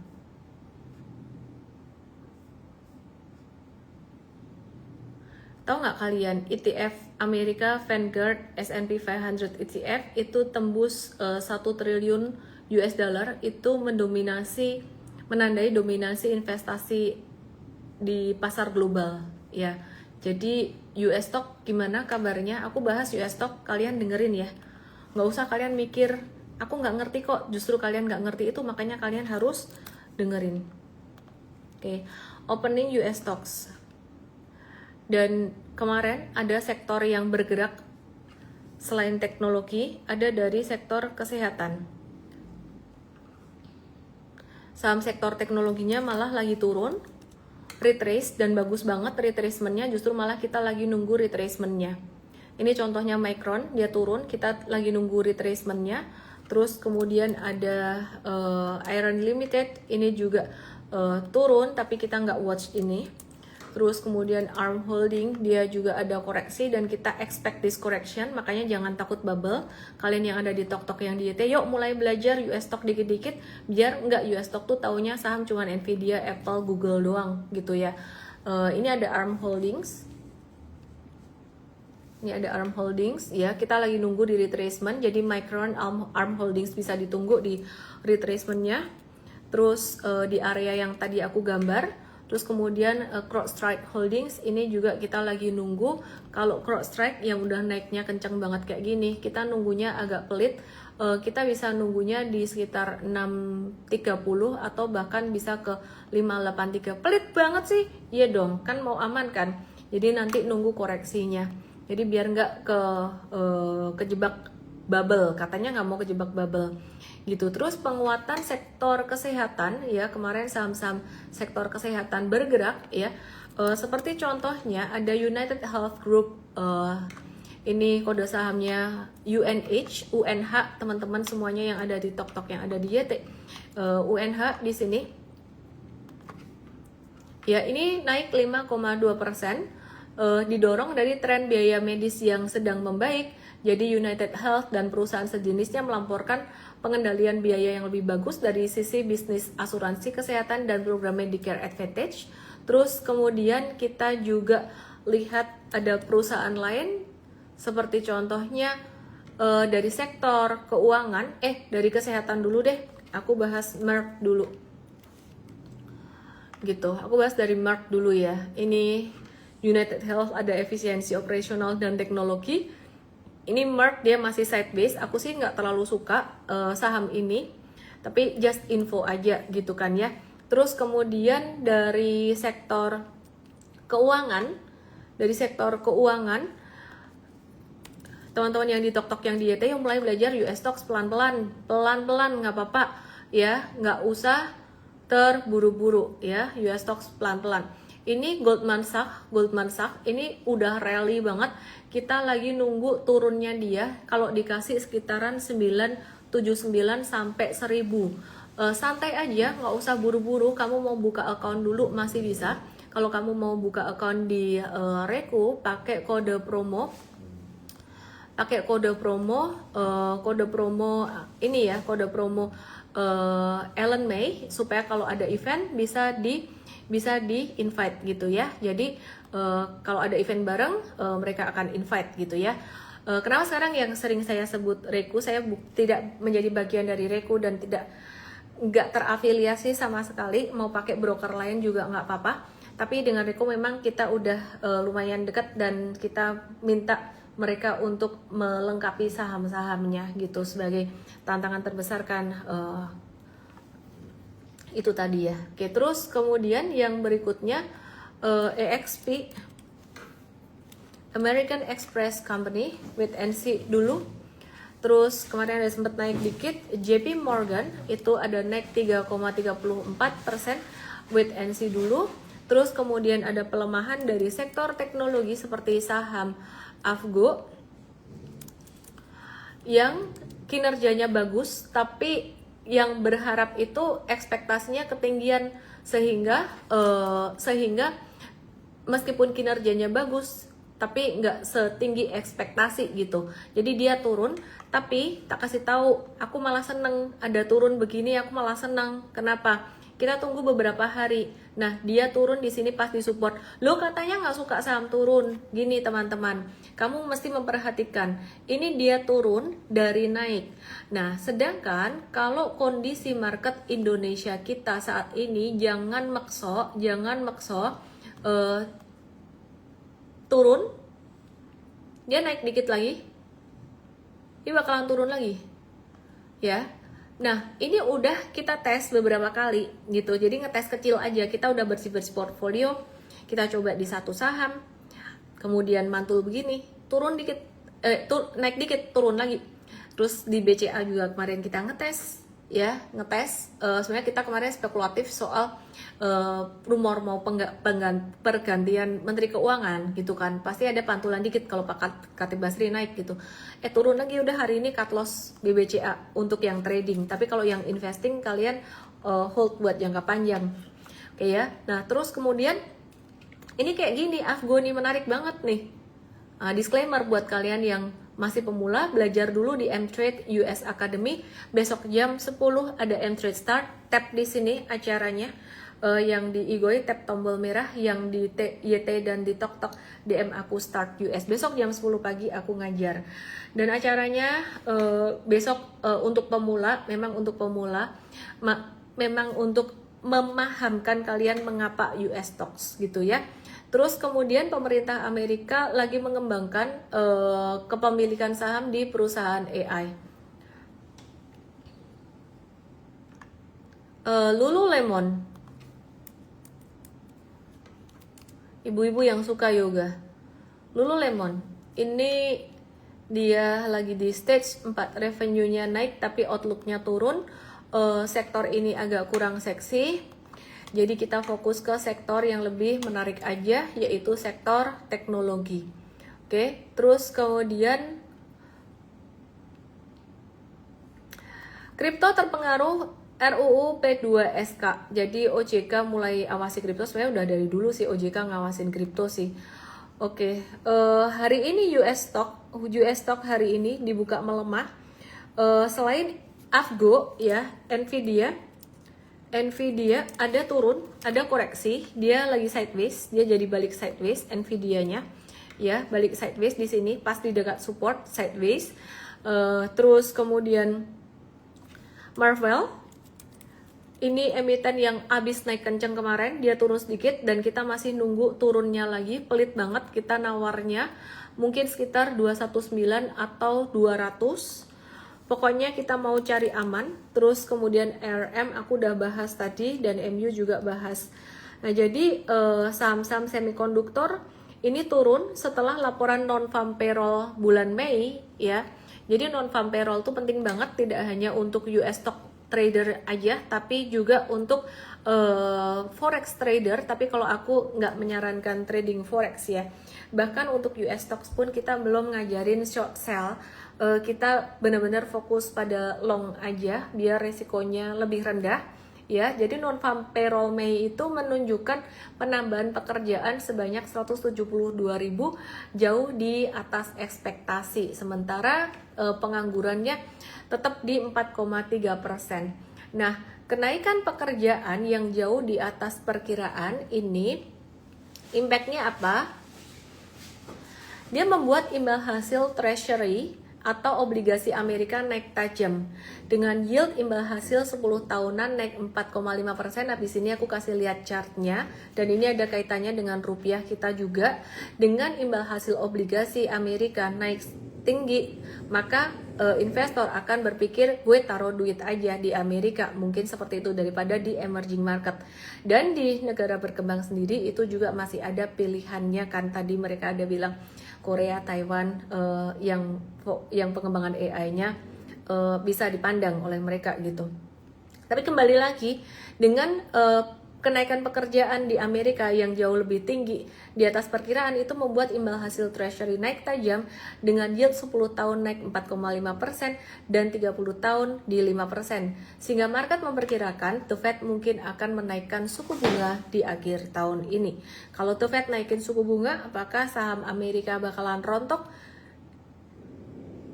Tahu nggak kalian, ETF Amerika Vanguard S&P 500 ETF itu tembus 1 triliun US dollar, itu menandai dominasi investasi di pasar global ya. Jadi US stock gimana kabarnya? Aku bahas US stock, kalian dengerin ya. Nggak usah kalian mikir, aku nggak ngerti kok. Justru kalian nggak ngerti itu, makanya kalian harus dengerin. Oke, opening US stocks. Dan kemarin ada sektor yang bergerak selain teknologi, ada dari sektor kesehatan. Saham sektor teknologinya malah lagi turun, retrace, dan bagus banget retracementnya, justru malah kita lagi nunggu retracementnya. Ini contohnya Micron, dia turun, kita lagi nunggu retracementnya. Terus kemudian ada Iron Limited, ini juga turun tapi kita nggak watch ini. Terus kemudian ARM Holding, dia juga ada koreksi dan kita expect this correction, makanya jangan takut bubble. Kalian yang ada di Tok yang di YT, yuk mulai belajar US stock dikit-dikit, biar nggak US stock tuh taunya saham cuman Nvidia, Apple, Google doang gitu ya. Ini ada ARM Holdings. Ini ada ARM Holdings ya, kita lagi nunggu di retracement, jadi Micron, ARM Holdings bisa ditunggu di retracementnya. Terus di area yang tadi aku gambar Terus kemudian CrowdStrike Holdings ini juga kita lagi nunggu. Kalau CrowdStrike yang udah naiknya kencang banget kayak gini, kita nunggunya agak pelit. Kita bisa nunggunya di sekitar 6.30 atau bahkan bisa ke 5.83. Pelit banget sih, iya dong, kan mau aman kan. Jadi nanti nunggu koreksinya. Jadi biar nggak kejebak bubble, katanya nggak mau kejebak bubble gitu. Terus penguatan sektor kesehatan ya, kemarin saham-saham sektor kesehatan bergerak ya. Seperti contohnya ada United Health Group, ini kode sahamnya UNH, teman-teman semuanya yang ada di Tok yang ada di YT. UNH di sini ya, ini naik 5,2%, didorong dari tren biaya medis yang sedang membaik. Jadi United Health dan perusahaan sejenisnya melaporkan pengendalian biaya yang lebih bagus dari sisi bisnis asuransi kesehatan dan program Medicare Advantage. Terus kemudian kita juga lihat ada perusahaan lain seperti contohnya dari sektor keuangan, dari kesehatan dulu deh. Aku bahas Merck dulu. Gitu. Aku bahas dari Merck dulu ya. Ini United Health ada efisiensi operasional dan teknologi. Ini Merck dia masih side base. Aku sih nggak terlalu suka saham ini, tapi just info aja gitu kan ya. Terus kemudian dari sektor keuangan, teman-teman yang di Tok yang di YT yang mulai belajar US stocks pelan-pelan nggak apa-apa ya, nggak usah terburu-buru ya, US stocks pelan-pelan. Ini Goldman Sachs ini udah rally banget, kita lagi nunggu turunnya dia. Kalau dikasih sekitaran 979 sampai 1000, santai aja, nggak usah buru-buru. Kamu mau buka account dulu masih bisa. Kalau kamu mau buka account di Reku, pakai kode promo ini ya, kode promo Ellen May, supaya kalau ada event bisa di invite gitu ya. Jadi kalau ada event bareng mereka akan invite gitu ya. Kenapa sekarang yang sering saya sebut Reku, saya tidak menjadi bagian dari Reku dan nggak terafiliasi sama sekali. Mau pakai broker lain juga nggak apa-apa, tapi dengan Reku memang kita udah lumayan dekat dan kita minta mereka untuk melengkapi saham-sahamnya gitu. Sebagai tantangan terbesar kan itu tadi ya. Oke, terus kemudian yang berikutnya EXP, American Express Company, with NC dulu. Terus kemarin ada sempat naik dikit. JP Morgan itu ada naik 3,34%, with NC dulu. Terus kemudian ada pelemahan dari sektor teknologi seperti saham Avgo yang kinerjanya bagus, tapi yang berharap itu ekspektasinya ketinggian, sehingga meskipun kinerjanya bagus tapi nggak setinggi ekspektasi gitu. Jadi dia turun, tapi tak kasih tahu, aku malah seneng ada turun begini, aku malah seneng. Kenapa? Kita tunggu beberapa hari. Nah, dia turun di sini pas disupport. Lo katanya nggak suka saham turun. Gini teman-teman, kamu mesti memperhatikan. Ini dia turun dari naik. Nah, sedangkan kalau kondisi market Indonesia kita saat ini, jangan makso turun, dia naik dikit lagi, dia bakalan turun lagi, ya. Nah, ini udah kita tes beberapa kali gitu. Jadi ngetes kecil aja. Kita udah bersih-bersih portfolio. Kita coba di satu saham. Kemudian mantul begini, turun dikit, naik dikit, turun lagi. Terus di BCA juga kemarin kita ngetes, ya, sebenarnya kita kemarin spekulatif soal rumor mau pergantian Menteri Keuangan gitu kan. Pasti ada pantulan dikit kalau Pak Khatib Basri naik gitu. Turun lagi, udah hari ini cut loss BBCA untuk yang trading. Tapi kalau yang investing kalian hold buat jangka panjang. Oke ya. Nah, terus kemudian ini kayak gini, Avgo nih menarik banget nih. Disclaimer buat kalian yang masih pemula, belajar dulu di M-Trade US Academy. Besok jam 10 ada M-Trade Start. Tap di sini acaranya. Yang di Igoi tap tombol merah, yang di YT dan di Tok DM aku Start US. Besok jam 10 pagi aku ngajar. Dan acaranya besok untuk pemula, memang untuk pemula, memang untuk memahamkan kalian mengapa US stocks gitu ya. Terus kemudian pemerintah Amerika lagi mengembangkan kepemilikan saham di perusahaan AI. Lululemon, ibu-ibu yang suka yoga, Lululemon ini dia lagi di stage 4, revenue-nya naik tapi outlook-nya turun. Sektor ini agak kurang seksi, jadi kita fokus ke sektor yang lebih menarik aja, yaitu sektor teknologi. Oke, terus kemudian kripto terpengaruh RUU P2SK. Jadi OJK mulai awasi kripto. Sebenarnya udah dari dulu sih OJK ngawasin kripto sih. Oke, hari ini US stock hari ini dibuka melemah. Selain Avgo ya, Nvidia ada turun, ada koreksi, dia lagi sideways, dia jadi balik sideways Nvidia-nya. Ya, balik sideways di sini pas di dekat support sideways. Terus kemudian Marvell ini emiten yang abis naik kenceng kemarin, dia turun sedikit dan kita masih nunggu turunnya lagi. Pelit banget kita nawarnya, mungkin sekitar 219 atau 200. Pokoknya kita mau cari aman. Terus kemudian RM aku udah bahas tadi dan MU juga bahas. Nah, jadi saham-saham semikonduktor ini turun setelah laporan non-farm payroll bulan Mei ya. Jadi non-farm payroll itu penting banget, tidak hanya untuk US stock trader aja, tapi juga untuk forex trader. Tapi kalau aku nggak menyarankan trading forex ya. Bahkan untuk US stocks pun kita belum ngajarin short sell. Kita benar-benar fokus pada long aja biar resikonya lebih rendah ya. Jadi non-farm payroll Mei itu menunjukkan penambahan pekerjaan sebanyak 172.000, jauh di atas ekspektasi. Sementara penganggurannya tetap di 4,3%. Nah, kenaikan pekerjaan yang jauh di atas perkiraan ini impact-nya apa? Dia membuat imbal hasil treasury atau obligasi Amerika naik tajam dengan yield imbal hasil 10 tahunan naik 4,5%. Habis ini aku kasih lihat chartnya, dan ini ada kaitannya dengan rupiah kita juga. Dengan imbal hasil obligasi Amerika naik tinggi, maka investor akan berpikir gue taruh duit aja di Amerika, mungkin seperti itu, daripada di emerging market. Dan di negara berkembang sendiri itu juga masih ada pilihannya kan. Tadi mereka ada bilang Korea, Taiwan yang pengembangan AI-nya bisa dipandang oleh mereka gitu. Tapi kembali lagi dengan kenaikan pekerjaan di Amerika yang jauh lebih tinggi di atas perkiraan, itu membuat imbal hasil treasury naik tajam dengan yield 10 tahun naik 4,5% dan 30 tahun di 5%. Sehingga market memperkirakan The Fed mungkin akan menaikkan suku bunga di akhir tahun ini. Kalau The Fed naikin suku bunga, apakah saham Amerika bakalan rontok?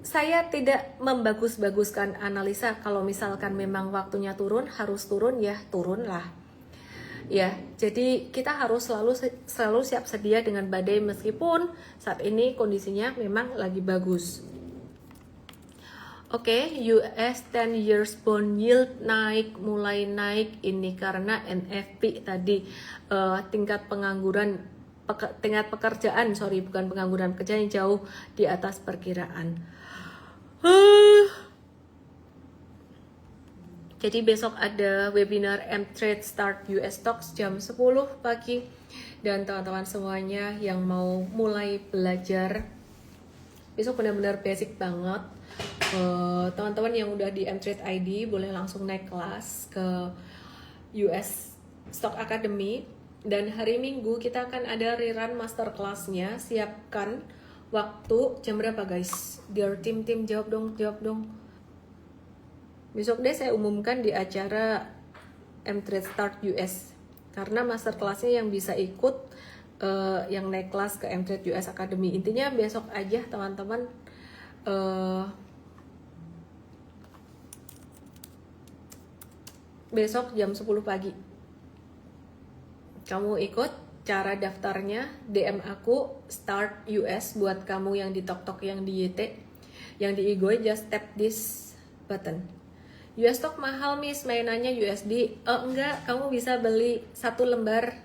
Saya tidak membagus-baguskan analisa. Kalau misalkan memang waktunya turun, harus turun ya turunlah. Ya, jadi kita harus selalu siap sedia dengan badai meskipun saat ini kondisinya memang lagi bagus. Oke, US 10 years bond yield mulai naik ini karena NFP tadi, tingkat pekerjaan, bukan pengangguran, pekerjaan yang jauh di atas perkiraan. Jadi besok ada webinar M-Trade Start US Stocks jam 10 pagi. Dan teman-teman semuanya yang mau mulai belajar, besok benar-benar basic banget. Teman-teman yang udah di M-Trade ID boleh langsung naik kelas ke US Stock Academy. Dan hari Minggu kita akan ada rerun masterclass-nya. Siapkan waktu jam berapa guys? Dear tim jawab dong. Besok deh saya umumkan di acara M-Trade Start US. Karena masterclass-nya yang bisa ikut, yang naik kelas ke M-Trade US Academy. Intinya besok aja teman-teman. Besok jam 10 pagi. Kamu ikut, cara daftarnya DM aku Start US buat kamu yang di TokTok, yang di YT, yang di Igoy, just tap this button. US stock mahal Miss, mainannya USD. Enggak, kamu bisa beli satu lembar.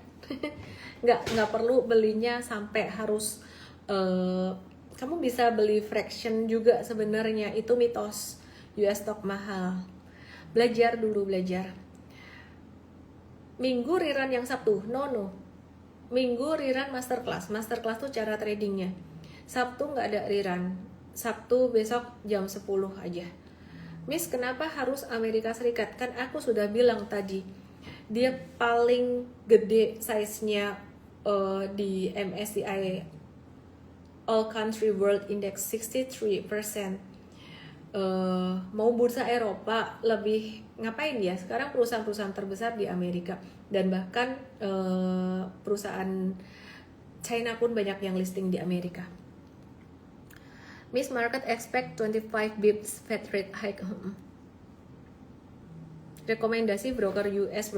Enggak perlu belinya sampai harus kamu bisa beli fraction juga sebenarnya. Itu mitos US stock mahal. Belajar dulu, belajar. Minggu rerun yang Sabtu, no. Minggu rerun masterclass tuh cara tradingnya. Sabtu nggak ada rerun. Sabtu besok jam 10 aja. Miss, kenapa harus Amerika Serikat? Kan aku sudah bilang tadi, dia paling gede size-nya di MSCI All Country World Index 63%. Mau bursa Eropa lebih ngapain ya? Sekarang perusahaan-perusahaan terbesar di Amerika, dan bahkan perusahaan China pun banyak yang listing di Amerika. Miss, market expect 25 bips Fed rate hike. Rekomendasi broker US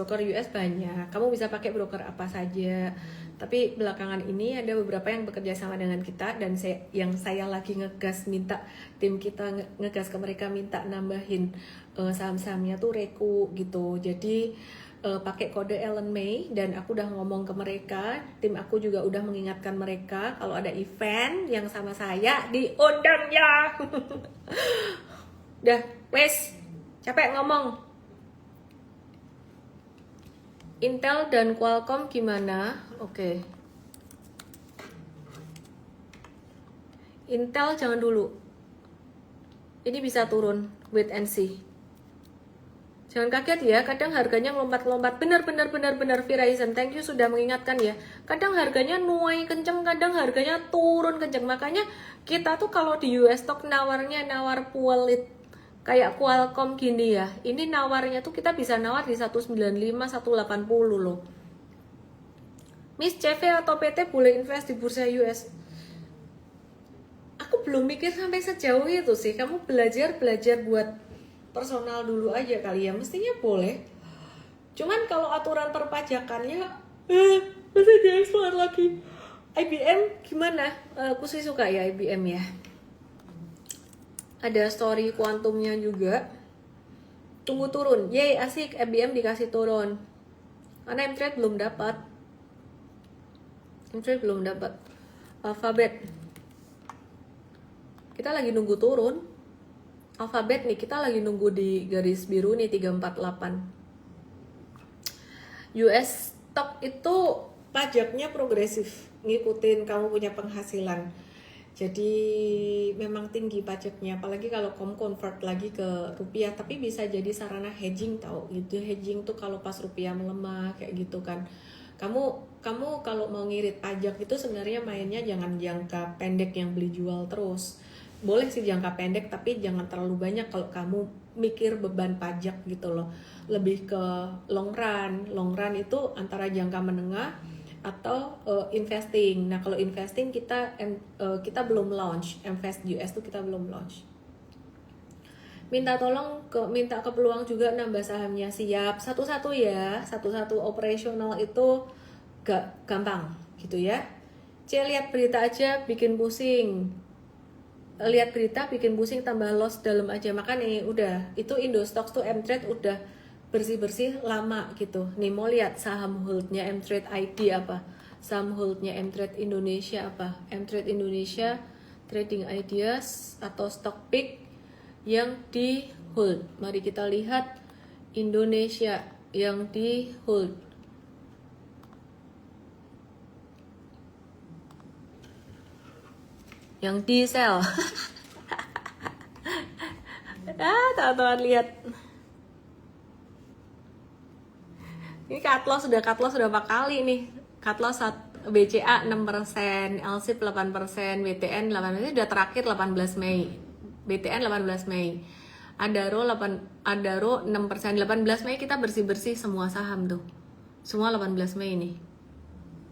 banyak. Kamu bisa pakai broker apa saja. Tapi belakangan ini ada beberapa yang bekerja sama dengan kita, dan saya lagi ngegas, minta tim kita ngegas ke mereka, minta nambahin saham-sahamnya tuh reku gitu. Jadi pakai kode Ellen May, dan aku udah ngomong ke mereka, tim aku juga udah mengingatkan mereka kalau ada event yang sama saya diundang ya. Udah, wes, capek ngomong. Intel dan Qualcomm gimana? Oke. Intel jangan dulu. Ini bisa turun, wait and see. Jangan kaget ya, kadang harganya melompat-lompat. Benar Verizon, thank you sudah mengingatkan ya. Kadang harganya nuai kenceng, kadang harganya turun kenceng. Makanya kita tuh kalau di US stock nawarnya nawar pualit. Kayak Qualcomm gini ya. Ini nawarnya tuh kita bisa nawar di 195, 180 loh. Miss, CV atau PT boleh invest di bursa US? Aku belum mikir sampai sejauh itu sih. Kamu belajar buat personal dulu aja kali ya, mestinya boleh. Cuman kalau aturan perpajakannya mesti dieksplor lagi. IBM gimana? Aku sih suka ya IBM ya. Ada story kuantumnya juga. Tunggu turun. Yeay, asik, IBM dikasih turun. Karena M-Trade belum dapat. Alphabet. Kita lagi nunggu turun. Alphabet nih, kita lagi nunggu di garis biru nih 348. US stock itu pajaknya progresif, ngikutin kamu punya penghasilan. Jadi memang tinggi pajaknya, apalagi kalau kamu convert lagi ke rupiah. Tapi bisa jadi sarana hedging, tau gitu. Hedging tuh kalau pas rupiah melemah kayak gitu kan. Kamu kalau mau ngirit pajak itu sebenarnya mainnya jangan jangka pendek yang beli jual terus. Boleh sih jangka pendek, tapi jangan terlalu banyak kalau kamu mikir beban pajak gitu loh. Lebih ke long run itu antara jangka menengah atau investing. Nah kalau investing kita belum launch, invest US tuh kita belum launch. Minta ke peluang juga nambah sahamnya. Siap, satu-satu ya, satu-satu operasional itu gak gampang gitu ya. Lihat berita aja bikin pusing. Lihat berita bikin pusing, tambah loss dalam aja. Makanya udah, itu Indostox tuh M-Trade udah bersih-bersih lama gitu. Nih mau lihat saham holdnya M-Trade ID apa? Saham holdnya M-Trade Indonesia apa? M-Trade Indonesia Trading Ideas atau Stock Pick yang di hold. Mari kita lihat Indonesia yang di hold. Yang di sell. Teman-teman lihat. Ini cut loss sudah berapa kali nih? Cut loss BCA 6%, LSIP 8%, BTN 8%, udah terakhir 18 Mei. BTN 18 Mei. Adaro 6%. 18 Mei kita bersih-bersih semua saham tuh. Semua 18 Mei nih.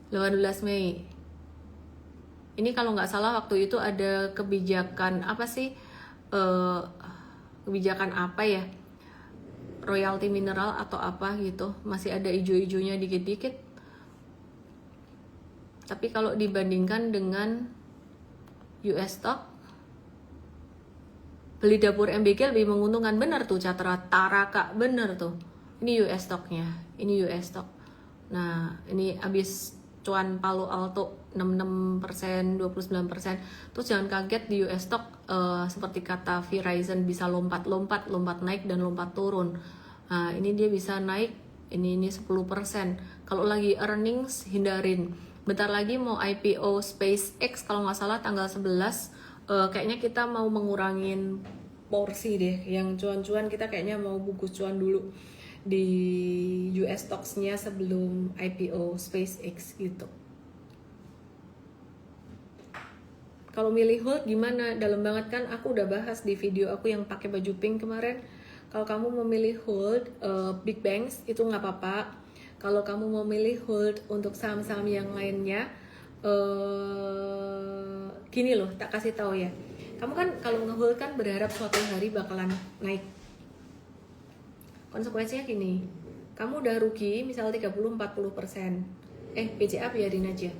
18 Mei. Ini kalau nggak salah waktu itu ada kebijakan apa sih? Kebijakan apa ya? Royalty mineral atau apa gitu. Masih ada ijo-ijonya dikit-dikit. Tapi kalau dibandingkan dengan US stock, beli dapur MBG lebih menguntungkan. Bener tuh Catra Taraka, bener tuh. Ini US stocknya, ini US stock. Nah ini abis cuan Palo Alto 66%, 29%. Terus jangan kaget di US stock seperti kata Verizon bisa lompat naik dan lompat turun. Nah ini dia bisa naik, ini 10%. Kalau lagi earnings hindarin. Bentar lagi mau IPO SpaceX kalau nggak salah tanggal 11. Kayaknya kita mau mengurangin porsi deh. Yang cuan-cuan kita kayaknya mau bungkus cuan dulu di US stocks-nya sebelum IPO SpaceX gitu. Kalau milih hold gimana? Dalam banget kan, aku udah bahas di video aku yang pakai baju pink kemarin. Kalau kamu memilih hold big banks itu nggak apa-apa. Kalau kamu mau milih hold untuk saham-saham yang lainnya, gini loh, tak kasih tahu ya. Kamu kan kalau ngehold kan berharap suatu hari bakalan naik. Konsekuensinya gini, kamu udah rugi misal 30-40%. BCA biarin aja.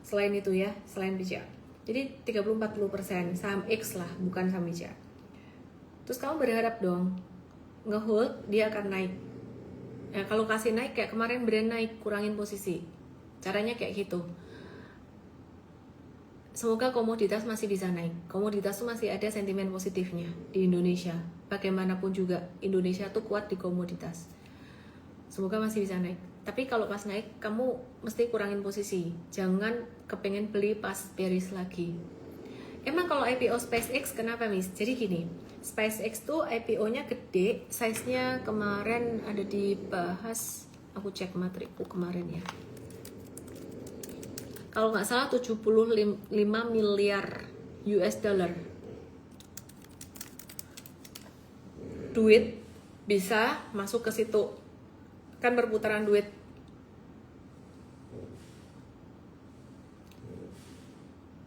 Selain itu ya, selain BCA. Jadi 30-40% saham X lah, bukan saham BCA. Terus kamu berharap dong, ngehold dia akan naik. Nah, kalau kasih naik kayak kemarin brand naik, kurangin posisi. Caranya kayak gitu. Semoga komoditas masih bisa naik. Komoditas tuh masih ada sentimen positifnya di Indonesia. Bagaimanapun juga, Indonesia tuh kuat di komoditas. Semoga masih bisa naik. Tapi kalau pas naik, kamu mesti kurangin posisi. Jangan kepengen beli pas bearish lagi. Emang kalau IPO SpaceX kenapa, Miss? Jadi gini, SpaceX tuh IPO-nya gede, size-nya kemarin ada dibahas, aku cek matriku kemarin ya. Kalau nggak salah 75 miliar US dollar. Duit bisa masuk ke situ. Kan berputaran duit.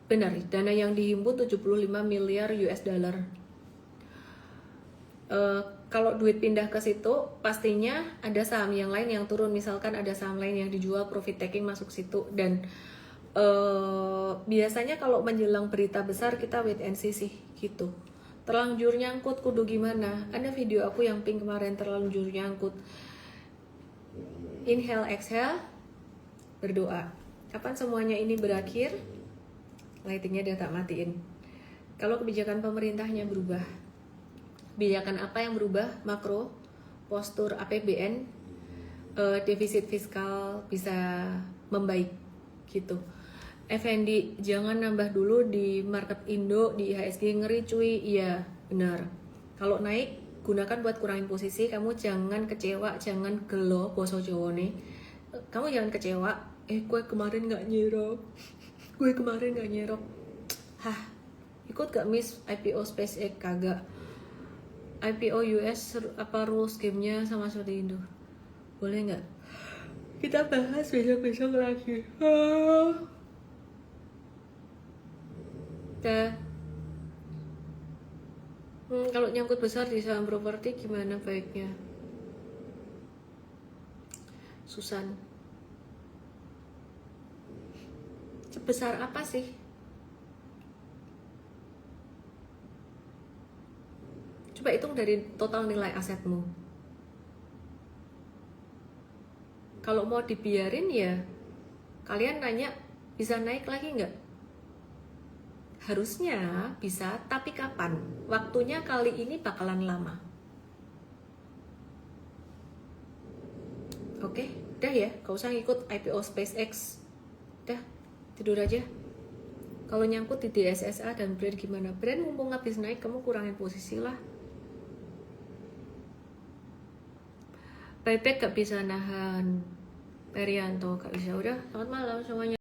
Benar, dana yang dihimpun 75 miliar US dollar. Kalau duit pindah ke situ, pastinya ada saham yang lain yang turun. Misalkan ada saham lain yang dijual, profit taking masuk situ. Dan biasanya kalau menjelang berita besar kita wait and see sih gitu. Terlanjur nyangkut kudu gimana? Ada video aku yang pink kemarin terlanjur nyangkut. Inhale, exhale, berdoa. Kapan semuanya ini berakhir? Lightingnya dia tak matiin. Kalau kebijakan pemerintahnya berubah, kebijakan apa yang berubah? Makro, postur APBN, defisit fiskal bisa membaik gitu. Effendi, jangan nambah dulu di market Indo, di IHSG, ngeri cuy. Iya, benar. Kalau naik, gunakan buat kurangin posisi. Kamu jangan kecewa, jangan gelo, boso Jawa nih. Kamu jangan kecewa, gue kemarin gak nyerok. Gue kemarin gak nyerok. Hah, ikut gak Miss IPO SpaceX? Kagak. IPO US apa rules gamenya sama seperti Indo? Boleh nggak? Kita bahas besok-besok lagi. Kalau nyangkut besar di saham properti gimana baiknya? Susan, sebesar apa sih? Coba hitung dari total nilai asetmu. Kalau mau dibiarin ya, kalian nanya bisa naik lagi nggak? Harusnya bisa, tapi kapan? Waktunya kali ini bakalan lama. Oke, udah ya, gak usah ngikut IPO SpaceX. Udah, tidur aja. Kalau nyangkut di DSSA dan brand gimana? Brand mumpung habis naik, kamu kurangin posisi lah. Buyback gak bisa nahan. Perianto gak bisa. Udah, selamat malam semuanya.